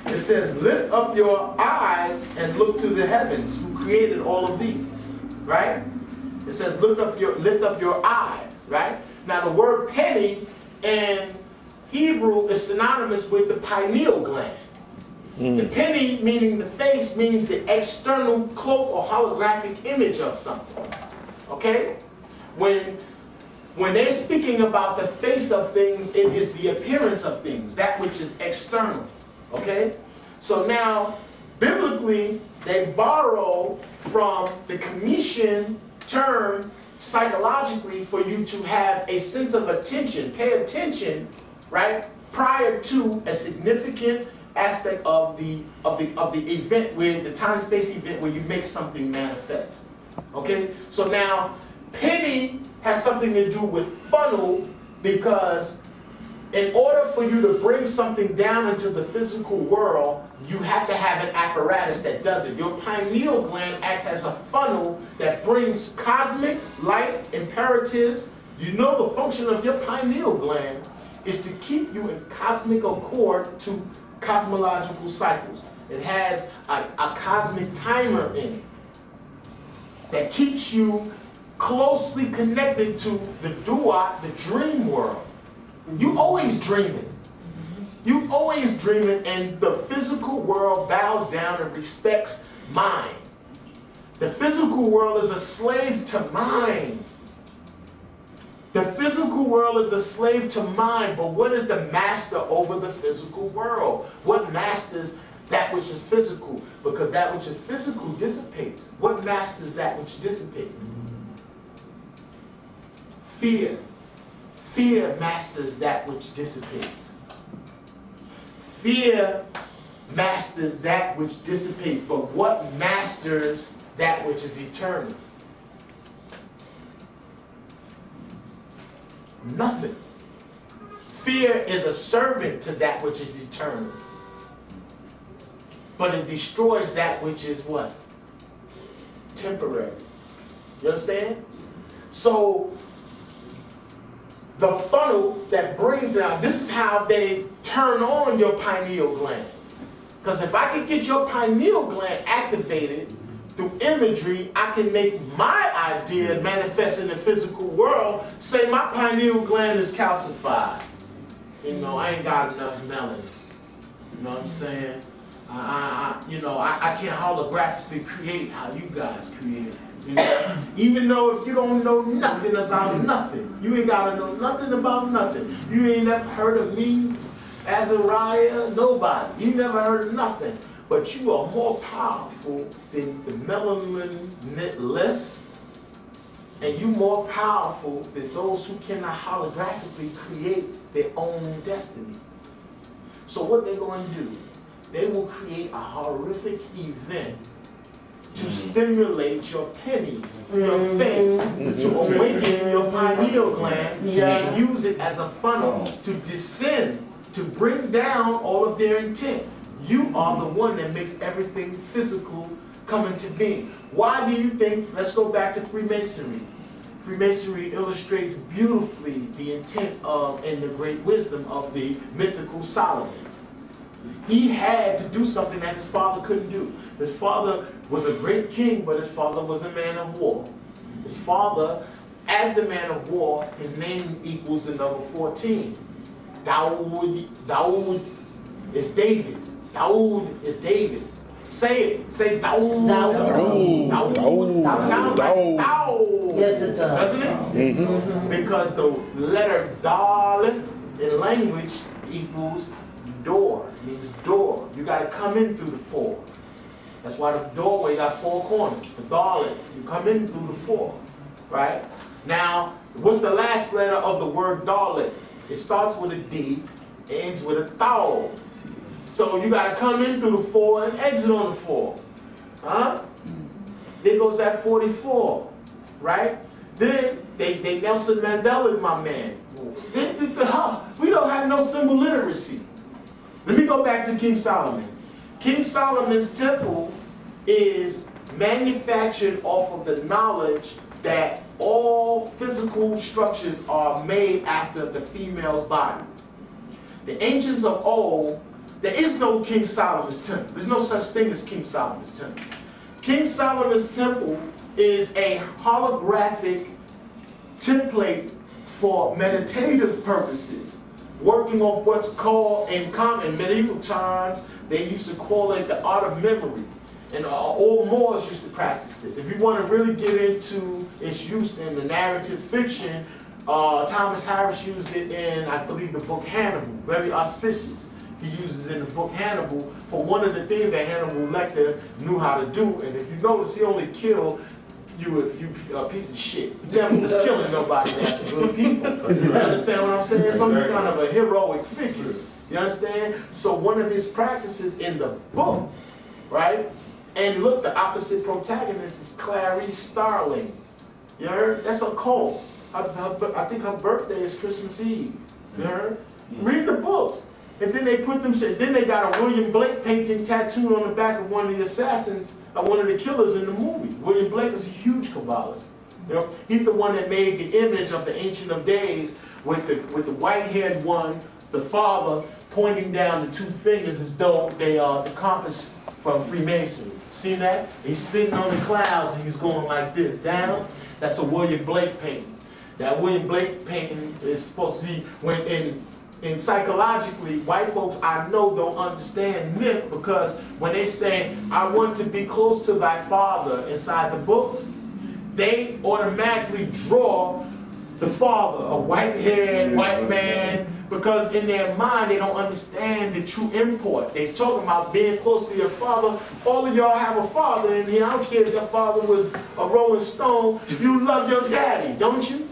It says, lift up your eyes and look to the heavens, who created all of these, right? It says, lift up your eyes, right? Now the word penny in Hebrew is synonymous with the pineal gland. The penny, meaning the face, means the external cloak or holographic image of something. Okay? When they're speaking about the face of things, it is the appearance of things, that which is external. Okay? So now, biblically, they borrow from the Commission term psychologically for you to have a sense of attention, pay attention, right, prior to a significant aspect of the event, where the time-space event where you make something manifest. Okay? So now, penny has something to do with funnel, because in order for you to bring something down into the physical world, you have to have an apparatus that does it. Your pineal gland acts as a funnel that brings cosmic light imperatives. You know the function of your pineal gland is to keep you in cosmic accord to cosmological cycles. It has a cosmic timer in it that keeps you closely connected to the duat, the dream world. You always dreaming. You always dreaming, and the physical world bows down and respects mind. The physical world is a slave to mind. The physical world is a slave to mind, but what is the master over the physical world? What masters that which is physical? Because that which is physical dissipates. What masters that which dissipates? Fear. Fear masters that which dissipates. Fear masters that which dissipates, but what masters that which is eternal? Nothing. Fear is a servant to that which is eternal, but it destroys that which is what? Temporary. You understand? So the funnel that brings down, this is how they turn on your pineal gland. Because if I could get your pineal gland activated through imagery, I can make my idea manifest in the physical world. Say my pineal gland is calcified. You know, I ain't got enough melanin. You know what I'm saying? I can't holographically create how you guys create. You know? Even though if you don't know nothing about nothing, you ain't gotta know nothing about nothing. You ain't never heard of me, Azariah, nobody. You never heard of nothing. But you are more powerful than the melanin-less, and you more powerful than those who cannot holographically create their own destiny. So what they're going to do, they will create a horrific event to stimulate your penny, your face, to awaken your pineal gland, and use it as a funnel to descend, to bring down all of their intent. You are the one that makes everything physical come into being. Why do you think, let's go back to Freemasonry. Freemasonry illustrates beautifully the intent of and the great wisdom of the mythical Solomon. He had to do something that his father couldn't do. His father was a great king, but his father was a man of war. His father, as the man of war, his name equals the number 14. Dawood is David. Dawood is David. Say it. Say Dawood. Dawood. Sounds like Dawood. Yes, it does. Doesn't it? Mm-hmm. Because the letter Daleth in language equals door. It means door. You got to come in through the 4. That's why the doorway got 4 corners. The Daleth. You come in through the 4. Right? Now, what's the last letter of the word Daleth? It starts with a D, it ends with a thou. So you got to come in through the 4 and exit on the 4. Huh? There goes that 44. Right? Then they Nelson Mandela, my man. We don't have no symbol literacy. Let me go back to King Solomon. King Solomon's temple is manufactured off of the knowledge that all physical structures are made after the female's body. The ancients of old, there is no King Solomon's temple. There's no such thing as King Solomon's temple. King Solomon's temple is a holographic template for meditative purposes, working on what's called in medieval times, they used to call it the art of memory. And old Moors used to practice this. If you want to really get into its use in the narrative fiction, Thomas Harris used it in, I believe, the book Hannibal. Very auspicious. He uses it in the book Hannibal for one of the things that Hannibal Lecter knew how to do. And if you notice, he only killed you if you a piece of shit. He never was killing nobody that's good people. You understand what I'm saying? So he's kind of a heroic figure. You understand? So one of his practices in the book, right? And look, the opposite protagonist is Clarice Starling. You heard? That's a cult. I think her birthday is Christmas Eve. You heard? Read the books. And then they put them shit. Then they got a William Blake painting tattooed on the back of one of the assassins, one of the killers in the movie. William Blake is a huge Kabbalist. You know, he's the one that made the image of the Ancient of Days with the white-haired one, the father pointing down the 2 fingers as though they are the compass from Freemasonry. See that? He's sitting on the clouds and he's going like this down. That's a William Blake painting. That William Blake painting is supposed to see when in psychologically, white folks I know don't understand myth, because when they say, I want to be close to thy father inside the books, they automatically draw the father, a white-haired white man, because in their mind they don't understand the true import. They're talking about being close to your father. All of y'all have a father in here. I don't care if your father was a Rolling Stone. You love your daddy, don't you?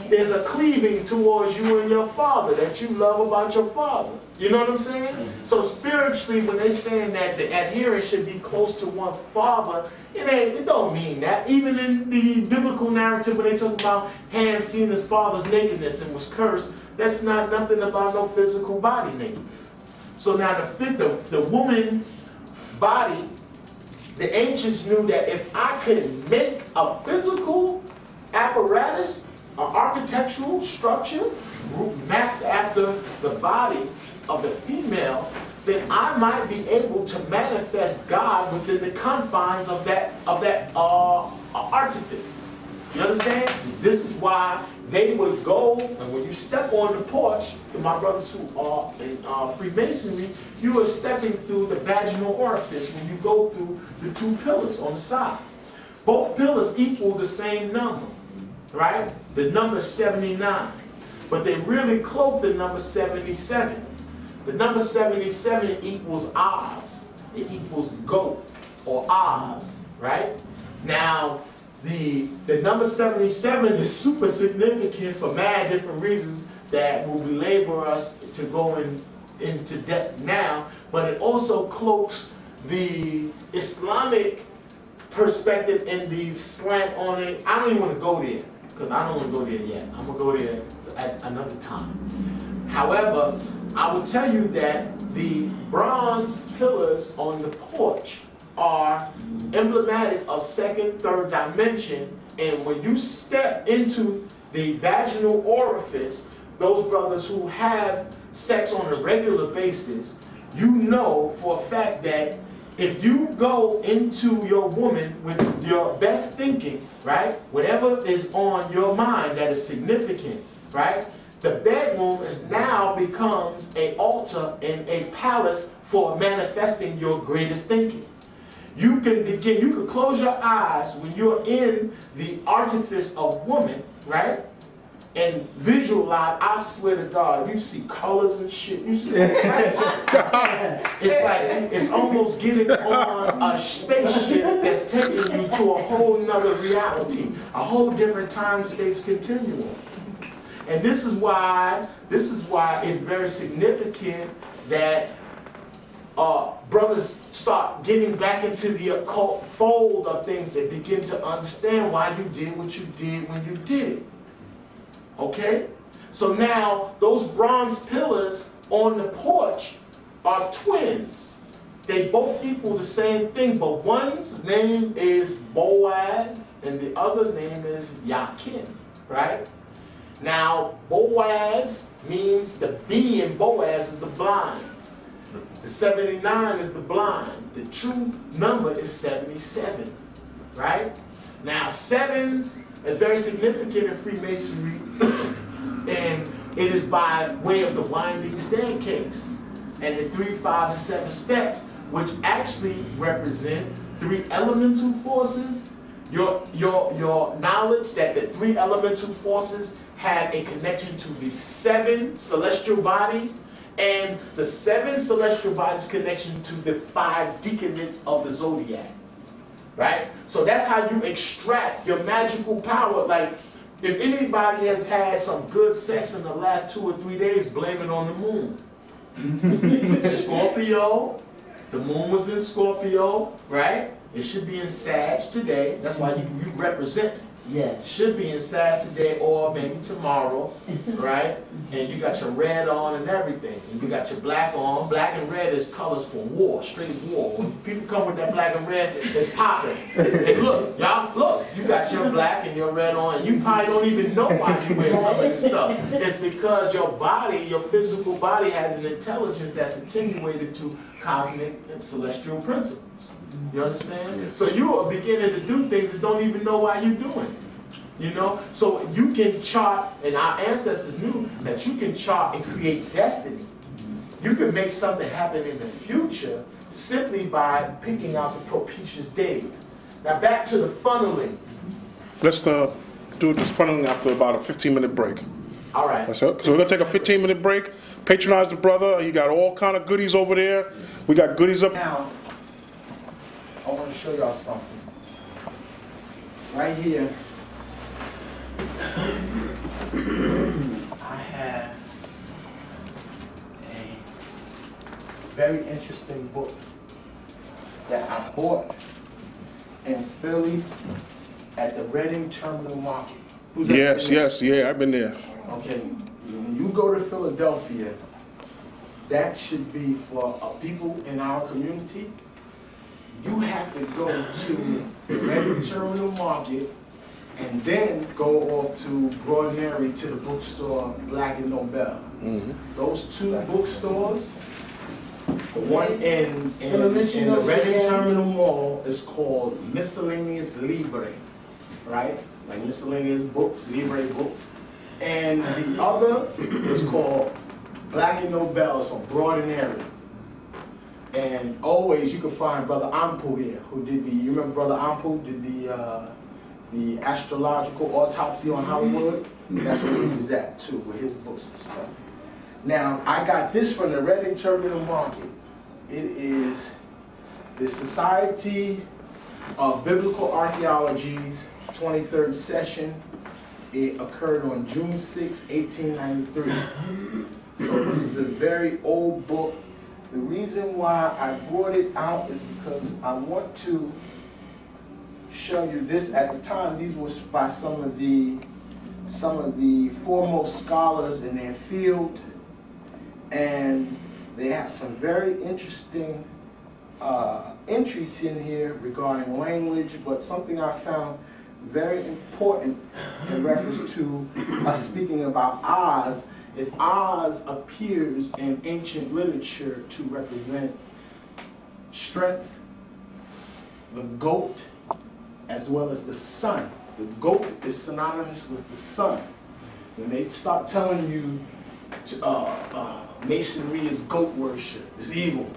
There's a cleaving towards you and your father that you love about your father. You know what I'm saying? So spiritually, when they're saying that the adherent should be close to one's father, it don't mean that. Even in the biblical narrative, when they talk about Ham seeing his father's nakedness and was cursed, that's not nothing about no physical body nakedness. So now the woman body, the ancients knew that if I could make a physical apparatus, an architectural structure mapped after the body of the female, then I might be able to manifest God within the confines of that artifice. You understand? This is why they would go, and when you step on the porch, to my brothers who are in Freemasonry, you are stepping through the vaginal orifice when you go through the two pillars on the side. Both pillars equal the same number, right? The number 79. But they really cloak the number 77. The number 77 equals Oz. It equals goat or Oz, right? Now, the number 77 is super significant for mad different reasons that will belabor us to go into depth now, but it also cloaks the Islamic perspective and the slant on it. I don't even want to go there, because I don't want to go there yet. I'm going to go there at another time. However, I will tell you that the bronze pillars on the porch are emblematic of second, third dimension, and when you step into the vaginal orifice, those brothers who have sex on a regular basis, you know for a fact that if you go into your woman with your best thinking, right, whatever is on your mind that is significant, right, the bedroom is now becomes an altar and a palace for manifesting your greatest thinking. You can close your eyes when you're in the artifice of woman, right? And visualize, I swear to God, you see colors and shit. You see all kinds of shit. It's like, it's almost getting on a spaceship that's taking you to a whole nother reality, a whole different time-space continuum. And this is why it's very significant that brothers start getting back into the occult fold of things and begin to understand why you did what you did when you did it. Okay? So now, those bronze pillars on the porch are twins. They both equal the same thing, but one's name is Boaz and the other name is Yakin, right? Now, Boaz means the B in Boaz is the blind. The 79 is the blind. The true number is 77, right? Now, sevens is very significant in Freemasonry, and it is by way of the winding staircase and the 3, 5, and 7 steps, which actually represent 3 elemental forces. Your knowledge that the 3 elemental forces have a connection to the 7 celestial bodies, and the 7 celestial bodies connection to the 5 deacons of the zodiac, right? So that's how you extract your magical power. Like, if anybody has had some good sex in the last 2 or 3 days, blame it on the moon. Scorpio, the moon was in Scorpio, right? It should be in Sag today. That's why you represent. Yeah. Should be in Sag today or maybe tomorrow, right? And you got your red on and everything. And you got your black on. Black and red is colors for war, straight war. When people come with that black and red, it's popping. And look, y'all, look, you got your black and your red on, and you probably don't even know why you wear some of this stuff. It's because your body, your physical body, has an intelligence that's attenuated to cosmic and celestial principles. You understand? So you are beginning to do things that don't even know why you're doing it. You know? So you can chart, and our ancestors knew that you can chart and create destiny. You can make something happen in the future simply by picking out the propitious days. Now back to the funneling. Let's do this funneling after about a 15-minute break. All right. That's it. So we're going to take a 15-minute break. Patronize the brother. He got all kind of goodies over there. We got goodies up Now, I want to show y'all something. Right here, I have a very interesting book that I bought in Philly at the Reading Terminal Market. Who's that? Yes, I've been there. Okay, when you go to Philadelphia, that should be for people in our community. You have to go to the Reading Terminal Market and then go off to Broadmary to the bookstore Black and Nobel. Those 2 bookstores The one in the Reading Terminal Mall is called Miscellaneous Libre, right? Like miscellaneous books, Libre book. And the other is called Black and Nobel. It's on Broad and Area. And always you can find Brother Ampu here, who did you remember Brother Ampu did the astrological autopsy on Hollywood? That's where he was at too, with his books and stuff. Now, I got this from the Reading Terminal Market. It is the Society of Biblical Archaeology's 23rd session. It occurred on June 6, 1893. So this is a very old book. The reason why I brought it out is because I want to show you this. At the time, these were by some of the foremost scholars in their field, and they have some very interesting entries in here regarding language, but something I found very important in reference to us speaking about Oz is Oz appears in ancient literature to represent strength, the goat, as well as the sun. The goat is synonymous with the sun. When they start telling you masonry is goat worship, it's evil.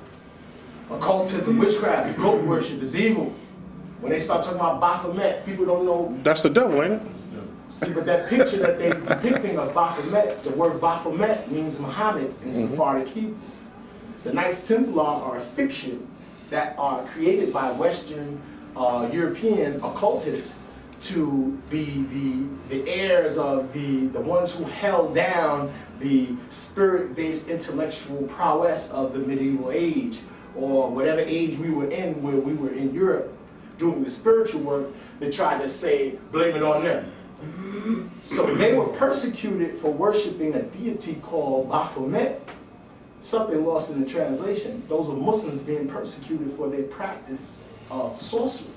Occultism, witchcraft is goat worship, is evil. When they start talking about Baphomet, people don't know. That's the devil, ain't it? See, but that picture that they're depicting of Baphomet, the word Baphomet means Muhammad in Sephardic Hebrew. The Knights Templar are a fiction that are created by Western European occultists to be the heirs of the ones who held down the spirit-based intellectual prowess of the medieval age, or whatever age we were in, where we were in Europe doing the spiritual work. They tried to say, blame it on them. So they were persecuted for worshiping a deity called Baphomet. Something lost in the translation. Those are Muslims being persecuted for their practice of sorcery.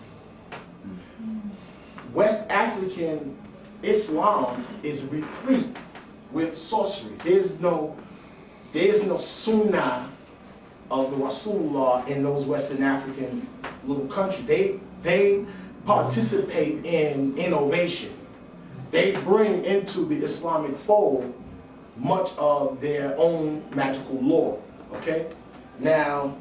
West African Islam is replete with sorcery. There's no sunnah of the Rasulullah in those Western African little countries. They participate in innovation. They bring into the Islamic fold much of their own magical lore, okay? Now,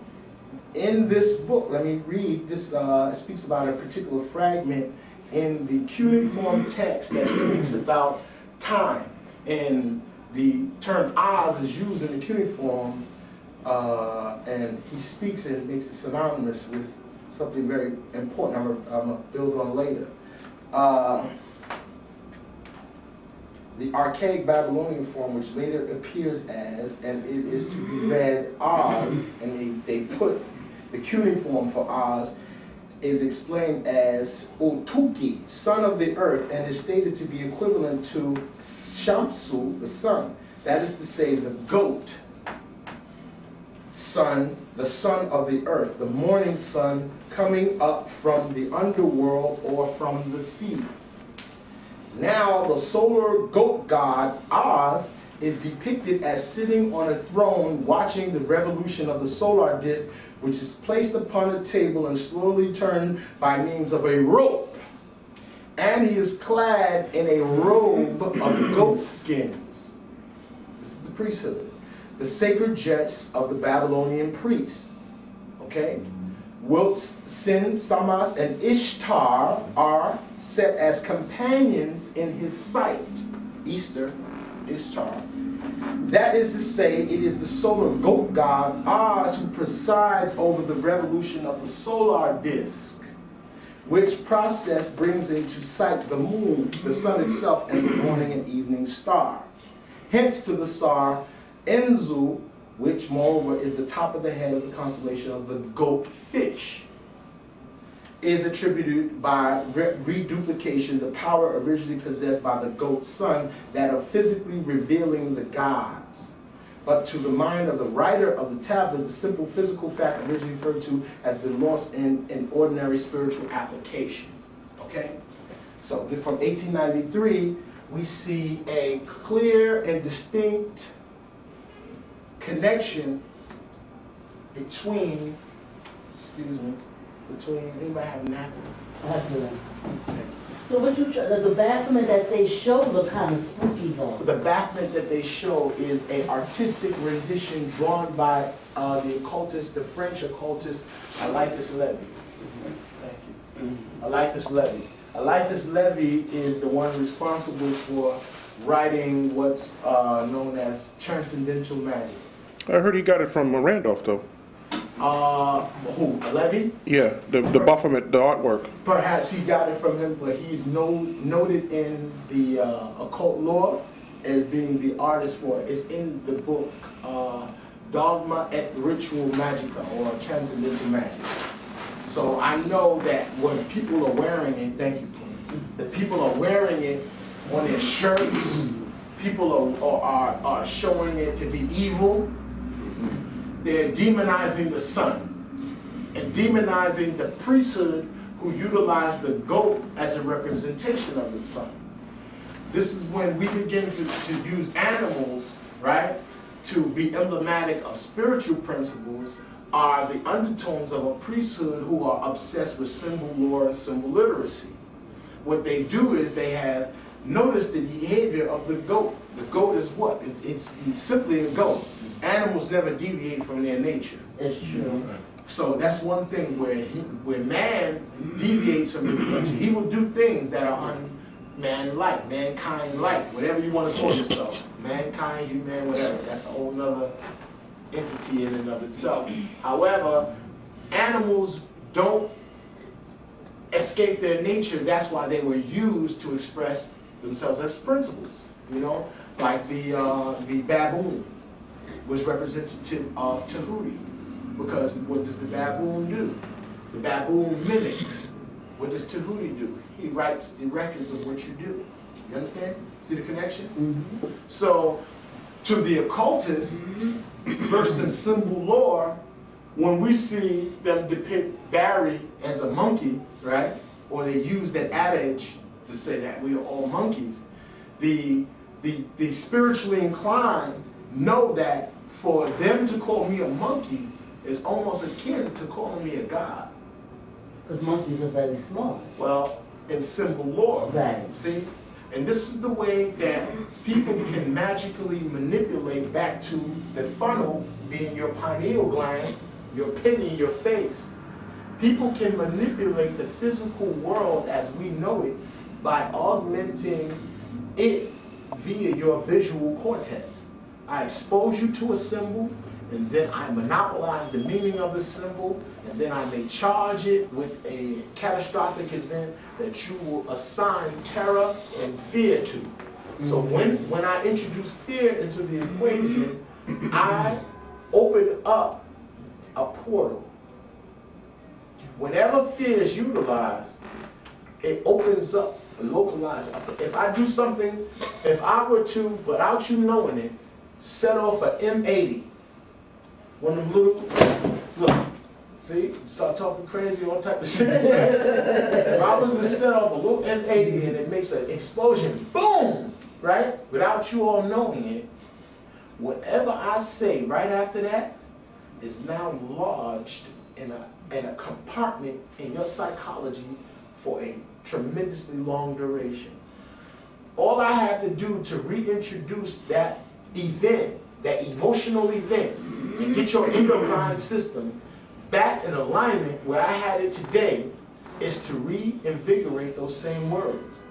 in this book, let me read this, it speaks about a particular fragment in the cuneiform text that speaks about time. And the term Oz is used in the cuneiform, and he speaks and makes it synonymous with something very important I'm going to build on later. The archaic Babylonian form, which later appears as, and it is to be read Oz, and they put the cuneiform for Oz, is explained as Utuki, son of the earth, and is stated to be equivalent to Shamsu, the sun. That is to say, the goat, sun, the son of the earth, the morning sun coming up from the underworld or from the sea. Now, the solar goat god, Oz, is depicted as sitting on a throne watching the revolution of the solar disk, which is placed upon a table and slowly turned by means of a rope. And he is clad in a robe of goat skins. This is the priesthood. The sacred jets of the Babylonian priests. Okay? Whilst Sin, Samas, and Ishtar are set as companions in his sight. Easter, Ishtar. That is to say, it is the solar goat god, Oz, who presides over the revolution of the solar disk, which process brings into sight the moon, the sun itself, and the morning and evening star. Hence to the star Enzu, which moreover is the top of the head of the constellation of the goat fish, is attributed by reduplication the power originally possessed by the goat sun, that of physically revealing the gods. But to the mind of the writer of the tablet, the simple physical fact originally referred to has been lost in an ordinary spiritual application. Okay? So from 1893, we see a clear and distinct connection between, between, anybody have napkins? I do. So what you, the Baphomet that they show look kind of spooky though. The Baphomet that they show is an artistic rendition drawn by the occultist, the French occultist, Eliphas Levi. Thank you. Eliphas Levi. Eliphas Levi is the one responsible for writing what's known as transcendental magic. I heard he got it from Randolph, though. Who? Levi? Yeah, the Baphomet, the artwork. Perhaps he got it from him, but he's noted in the occult lore as being the artist for it. It's in the book Dogma et Ritual Magica, or Transcendental Magic. So I know that when people are wearing it, thank you, Queen, the people are wearing it on their shirts, people are showing it to be evil. They're demonizing the sun and demonizing the priesthood who utilize the goat as a representation of the sun. This is when we begin to use animals, right, to be emblematic of spiritual principles, are the undertones of a priesthood who are obsessed with symbol lore and symbol literacy. What they do is they have noticed the behavior of the goat. The goat is what? It's simply a goat. Animals never deviate from their nature. It's true. So that's one thing where man deviates from his nature. He will do things that are unman-like, mankind-like, whatever you want to call yourself. Mankind, human, whatever. That's a whole other entity in and of itself. However, animals don't escape their nature. That's why they were used to express themselves as principles. You know, like the baboon was representative of Tahuti, because what does the baboon do? The baboon mimics. What does Tahuti do? He writes the records of what you do. You understand? See the connection? Mm-hmm. So, to the occultists, versed in symbol lore, when we see them depict Barry as a monkey, right? Or they use that adage to say that we are all monkeys, the spiritually inclined know that for them to call me a monkey is almost akin to calling me a god. Because monkeys are very small. Well, in symbol lore, Right. see? And this is the way that people can magically manipulate back to the funnel, being your pineal gland, your pit in your face. People can manipulate the physical world as we know it by augmenting it via your visual cortex. I expose you to a symbol, and then I monopolize the meaning of the symbol, and then I may charge it with a catastrophic event that you will assign terror and fear to. So when I introduce fear into the equation, I open up a portal. Whenever fear is utilized, it opens up, localized. If I do something, if I were to, without you knowing it, set off a M80, one of them little, look, see, start talking crazy, all type of shit. If I was to set off a little M80 and it makes an explosion, boom, right, without you all knowing it, whatever I say right after that is now lodged in a compartment in your psychology for a tremendously long duration. All I have to do to reintroduce that event, that emotional event, and get your endocrine system back in alignment where I had it today, is to reinvigorate those same words.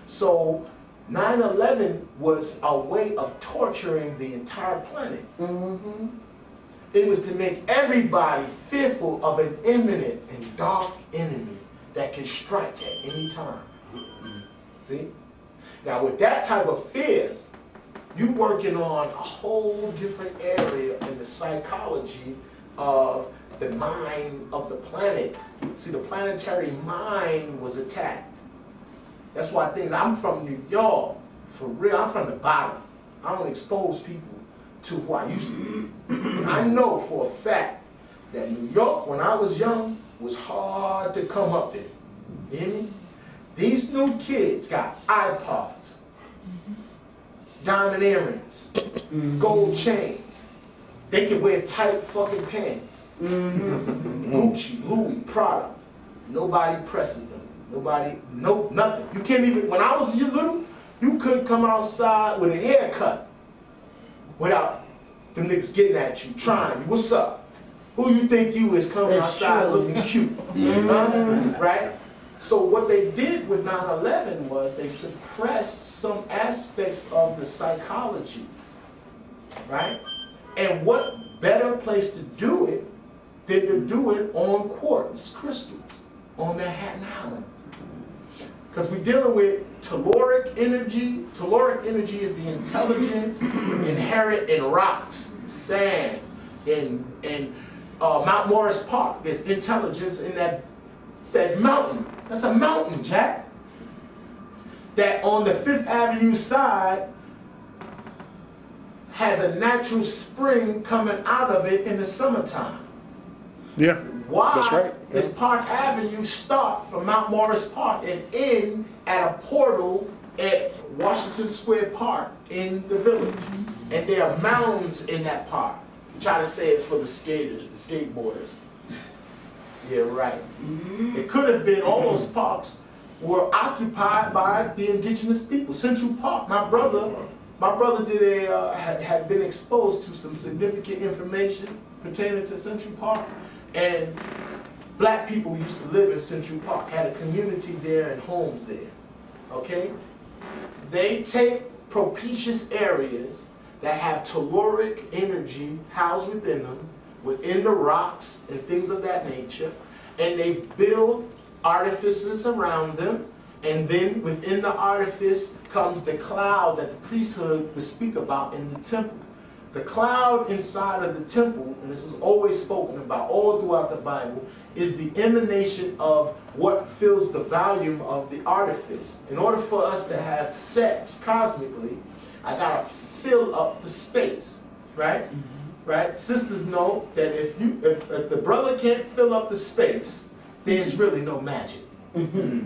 So 9/11 was a way of torturing the entire planet. Mm-hmm. It was to make everybody fearful of an imminent and dark enemy that can strike at any time. See? Now with that type of fear, you're working on a whole different area in the psychology of the mind of the planet. See, the planetary mind was attacked. That's why I'm from New York, for real, I'm from the bottom. I don't expose people to who I used to be. And I know for a fact that New York, when I was young, was hard to come up in. You hear me? These new kids got iPods, diamond earrings, gold chains. They can wear tight fucking pants. Gucci, Louis, Prada. Nobody presses them. Nobody, no, nothing. You can't even, when I was little, you couldn't come outside with a haircut without the niggas getting at you, trying you. What's up? Who you think you is coming outside looking cute? Right? So what they did with 9/11 was they suppressed some aspects of the psychology, right? And what better place to do it than to do it on quartz crystals on Manhattan Island? Because we're dealing with telluric energy. Telluric energy is the intelligence inherent in rocks, sand, in Mount Morris Park. There's intelligence in that mountain. That's a mountain, Jack. That on the Fifth Avenue side has a natural spring coming out of it in the summertime. Yeah. Why That's right. does Park Avenue start from Mount Morris Park and end at a portal at Washington Square Park in the village? And there are mounds in that park. Try to say it's for the skaters, the skateboarders. Yeah, right. It could have been, all those parks were occupied by the indigenous people. Central Park, my brother did had been exposed to some significant information pertaining to Central Park, and black people used to live in Central Park, had a community there and homes there, okay? They take propitious areas that have telluric energy housed within them, within the rocks and things of that nature, and they build artifices around them, and then within the artifice comes the cloud that the priesthood would speak about in the temple. The cloud inside of the temple, and this is always spoken about all throughout the Bible, is the emanation of what fills the volume of the artifice. In order for us to have sex cosmically, I gotta fill up the space, right? Right? Sisters know that if the brother can't fill up the space, there's really no magic,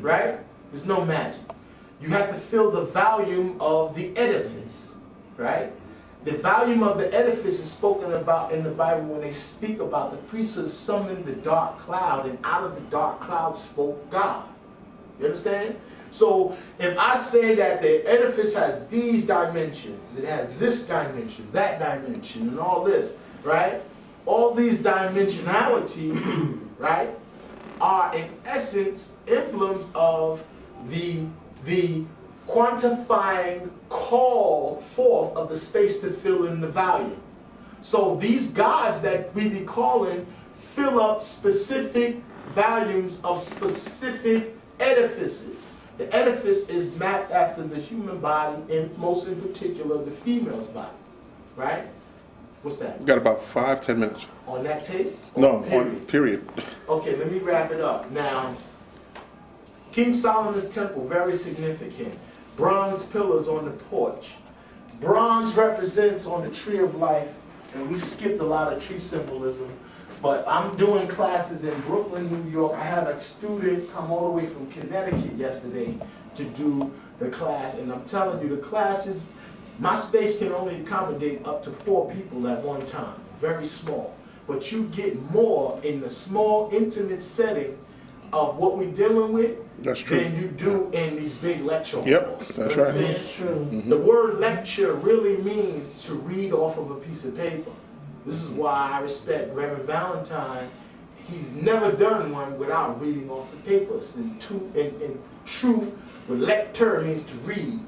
right? There's no magic. You have to fill the volume of the edifice, right? The volume of the edifice is spoken about in the Bible when they speak about the priesthood summoned the dark cloud, and out of the dark cloud spoke God. You understand? So if I say that the edifice has these dimensions, it has this dimension, that dimension, and all this, right? All these dimensionalities, right, are in essence emblems of the quantifying call forth of the space to fill in the volume. So these gods that we be calling fill up specific volumes of specific edifices. The edifice is mapped after the human body, and most in particular the female's body, right? What's that? Got about 5-10 minutes. On that tape? No, period? on period. Okay, let me wrap it up. Now, King Solomon's temple, very significant. Bronze pillars on the porch. Bronze represents on the tree of life, and we skipped a lot of tree symbolism, but I'm doing classes in Brooklyn, New York. I had a student come all the way from Connecticut yesterday to do the class, and I'm telling you, the class is, my space can only accommodate up to 4 people at one time, very small. But you get more in the small, intimate setting of what we're dealing with. That's true. Than you do in these big lecture halls. Yep, that's right. That's true. The word lecture really means to read off of a piece of paper. This is why I respect Reverend Valentine. He's never done one without reading off the papers. And true, lecture means to read.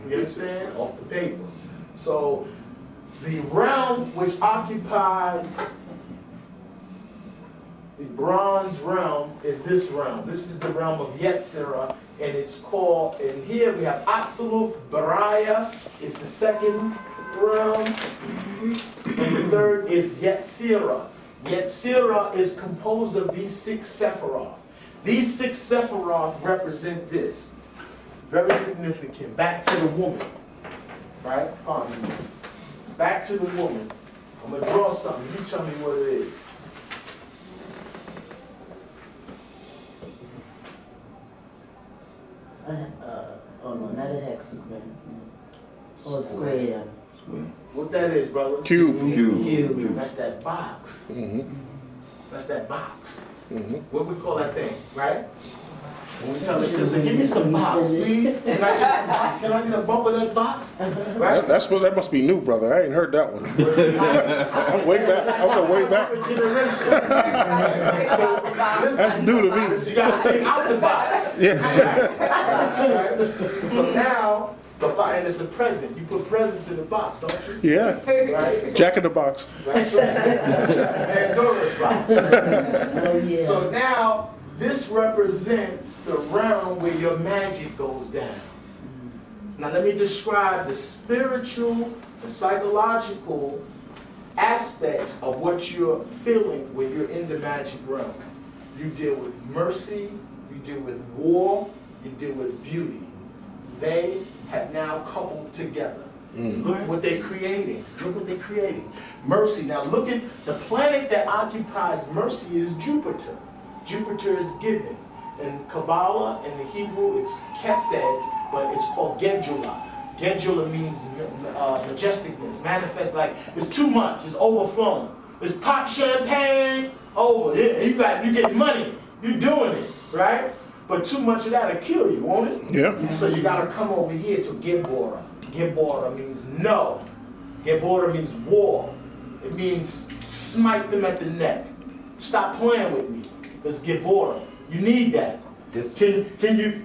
You understand? Off the paper. So the realm which occupies the bronze realm is this realm. This is the realm of Yetzirah, and it's called, and here we have Atziluth, Bariah is the second realm, and the third is Yetzirah. Yetzirah is composed of these 6 Sephiroth. These 6 Sephiroth represent this. Very significant. Back to the woman. Right? Back to the woman. I'm going to draw something. You tell me what it is. Oh no, not a hexagram. Or a square. What that is, brothers? Cube. That's that box. Mm-hmm. That's that box. Mm-hmm. What we call that thing, right? When we tell the sister, give me some box, please. Can I get a bump of that box? Right? That must be new, brother. I ain't heard that one. I'm way back. I'm going way back. That's new to me. You got to think out the box. Yeah. Right? So now, and it's a present. You put presents in the box, don't you? Yeah. Right? So, Jack in the box. that's right. That's right. Pandora's box. Oh, yeah. So now, this represents the realm where your magic goes down. Now let me describe the spiritual, the psychological aspects of what you're feeling when you're in the magic realm. You deal with mercy, you deal with war, you deal with beauty. They have now coupled together. Look what they're creating. Look what they're creating. Mercy. Now look at the planet that occupies mercy is Jupiter. Jupiter is given. In Kabbalah, in the Hebrew, it's Kesed, but it's called Gedula. Gedula means majesticness, manifest, like it's too much, it's overflowing. It's pop champagne, over. You get money, you're doing it, right? But too much of that'll kill you, won't it? Yeah. So you gotta come over here to Gebora. Gebora means no. Gebora means war. It means smite them at the neck. Stop playing with me. Let's get bored. You need that. Can you,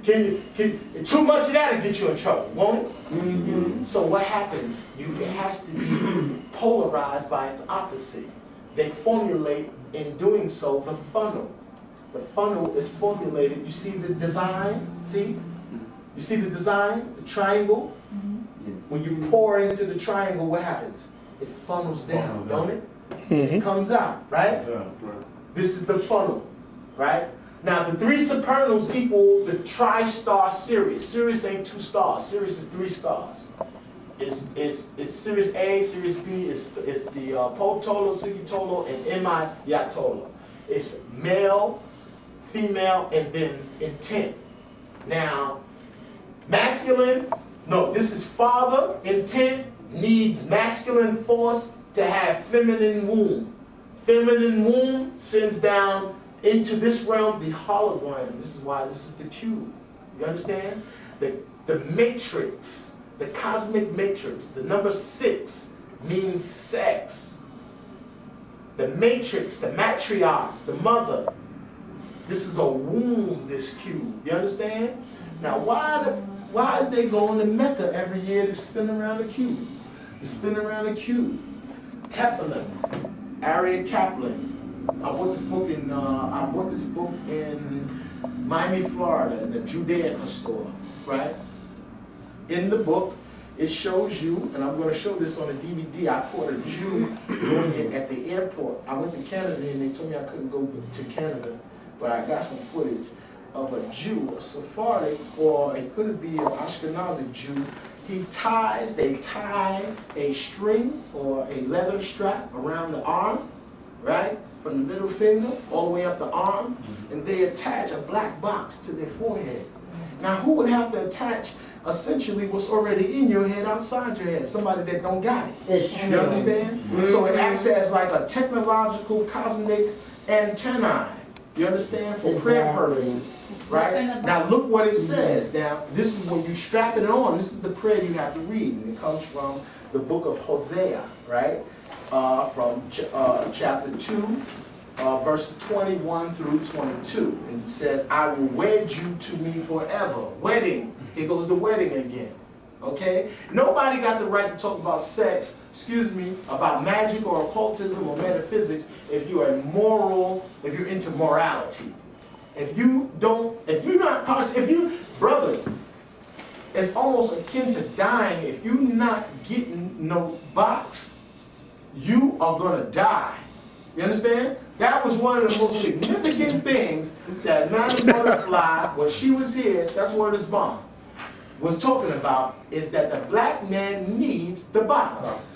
too much of that'll get you in trouble, won't it? Mm-hmm. So what happens? It has to be polarized by its opposite. They formulate, in doing so, the funnel. The funnel is formulated. You see the design? See? You see the design? The triangle? Mm-hmm. When you pour into the triangle, what happens? It funnels down, don't it? Mm-hmm. It comes out, right? Yeah. This is the funnel. Right? Now, the three supernals equal the tri-star Sirius. Sirius ain't 2 stars. Sirius is 3 stars. It's Sirius A, Sirius B, it's the Potolo, Sigitolo, and Mi Yatolo. It's male, female, and then intent. Now, masculine, no, this is father, intent, needs masculine force to have feminine womb. Feminine womb sends down into this realm the hologram. This is why this is the cube. You understand? The matrix, the cosmic matrix, the number 6 means sex. The matrix, the matriarch, the mother. This is a womb, this cube. You understand? Now why is they going to Mecca every year to spin around the cube? To spin around the cube. Teflon, Ariel Kaplan. I bought this book in Miami, Florida, in the Judaica store, right? In the book, it shows you, and I'm going to show this on a DVD. I caught a Jew doing it at the airport. I went to Canada and they told me I couldn't go to Canada, but I got some footage of a Jew, a Sephardic, or it could be an Ashkenazi Jew. They tie a string or a leather strap around the arm, right? From the middle finger all the way up the arm, and they attach a black box to their forehead. Now, who would have to attach essentially what's already in your head outside your head? Somebody that don't got it. You understand? Mm-hmm. So it acts as like a technological cosmic antennae. You understand? For prayer purposes. Right? Now look what it says. Now, this is when you strap it on. This is the prayer you have to read. And it comes from the book of Hosea, right? From chapter 2, verse 21 through 22. And it says, I will wed you to me forever. Wedding. Here goes the wedding again. Okay? Nobody got the right to talk about sex, about magic or occultism or metaphysics if you're into morality. Brothers, it's almost akin to dying. If you're not getting no box, you are going to die. You understand? That was one of the most significant things that Madame Butterfly, when she was here, that's where this bomb was talking about, is that the black man needs the box.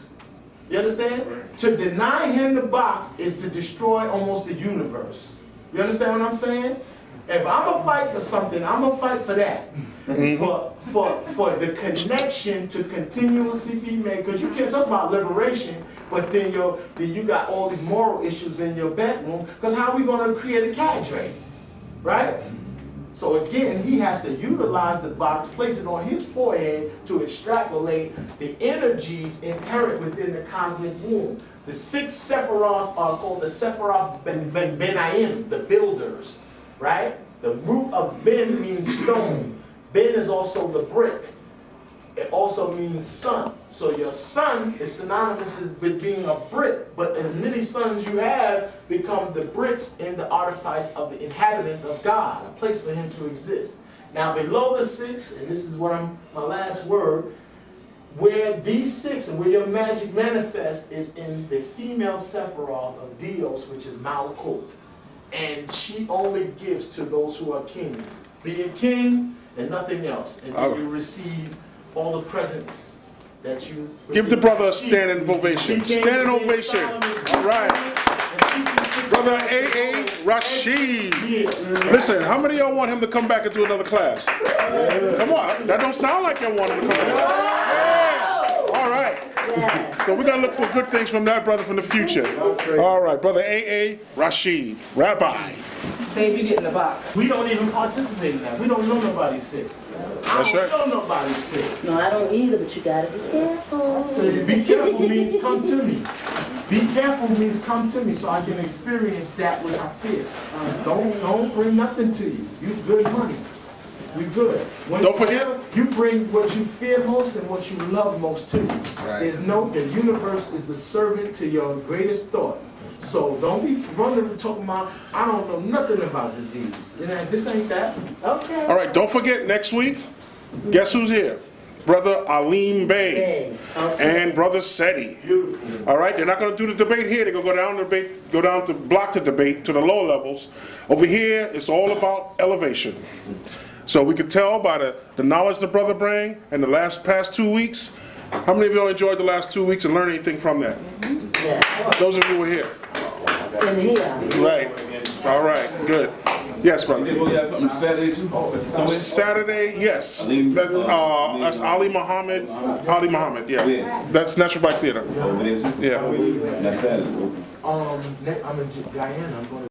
You understand? To deny him the box is to destroy almost the universe. You understand what I'm saying? If I'm gonna fight for something, I'm gonna fight for that. For the connection to continuously be made, because you can't talk about liberation, but then you got all these moral issues in your bedroom. Because how are we gonna create a cadre, right? So again, he has to utilize the box, place it on his forehead to extrapolate the energies inherent within the cosmic womb. The 6 Sephiroth are called the Sephiroth Benaim, the builders, right? The root of Ben means stone. Ben is also the brick. It also means sun. So your sun is synonymous with being a brick, but as many sons you have become the bricks in the artifice of the inhabitants of God, a place for him to exist. Now below the 6, and this is what my last word, where these 6 and where your magic manifests is in the female Sephiroth of Dios, which is Malkuth. And she only gives to those who are kings. Be a king and nothing else. And then you receive all the presents that you receive. Give the brother a standing ovation. Standing ovation. All right. Brother A.A. Rashid. Listen, how many of y'all want him to come back and do another class? Come on. That don't sound like y'all want him to come back. Yeah. All right. So we're going to look for good things from that brother from the future. All right. Brother A.A. Rashid. Rabbi. Baby, get in the box. We don't even participate in that. We don't know nobody's sick. That's I right. don't know nobody's sick. No, I don't either, but you gotta be careful. Be careful means come to me. Be careful means come to me so I can experience that which I fear. Don't bring nothing to you. You good money. We good. Don't forget. You bring what you fear most and what you love most to you. Right. The universe is the servant to your greatest thought. So don't be running and talking about, I don't know nothing about disease. This ain't that. Okay. All right. Don't forget, next week, guess who's here? Brother Alim Bey and Brother Seti. Beautiful. All right, they're not going to do the debate here. They're going to go down to block the debate to the lower levels. Over here, it's all about elevation. So we could tell by the knowledge the brother bring and the past 2 weeks. How many of y'all enjoyed the last 2 weeks and learned anything from that? Yeah. Those of you who were here. In here. Right. All right. Good. Yes, brother. We have something Saturday too? Saturday, yes. Ali, That's Ali Muhammad. Ali Muhammad, yeah. Yeah. That's National Black Theater. Oh, it is? Yeah. That's Saturday. I'm in Guyana. I'm going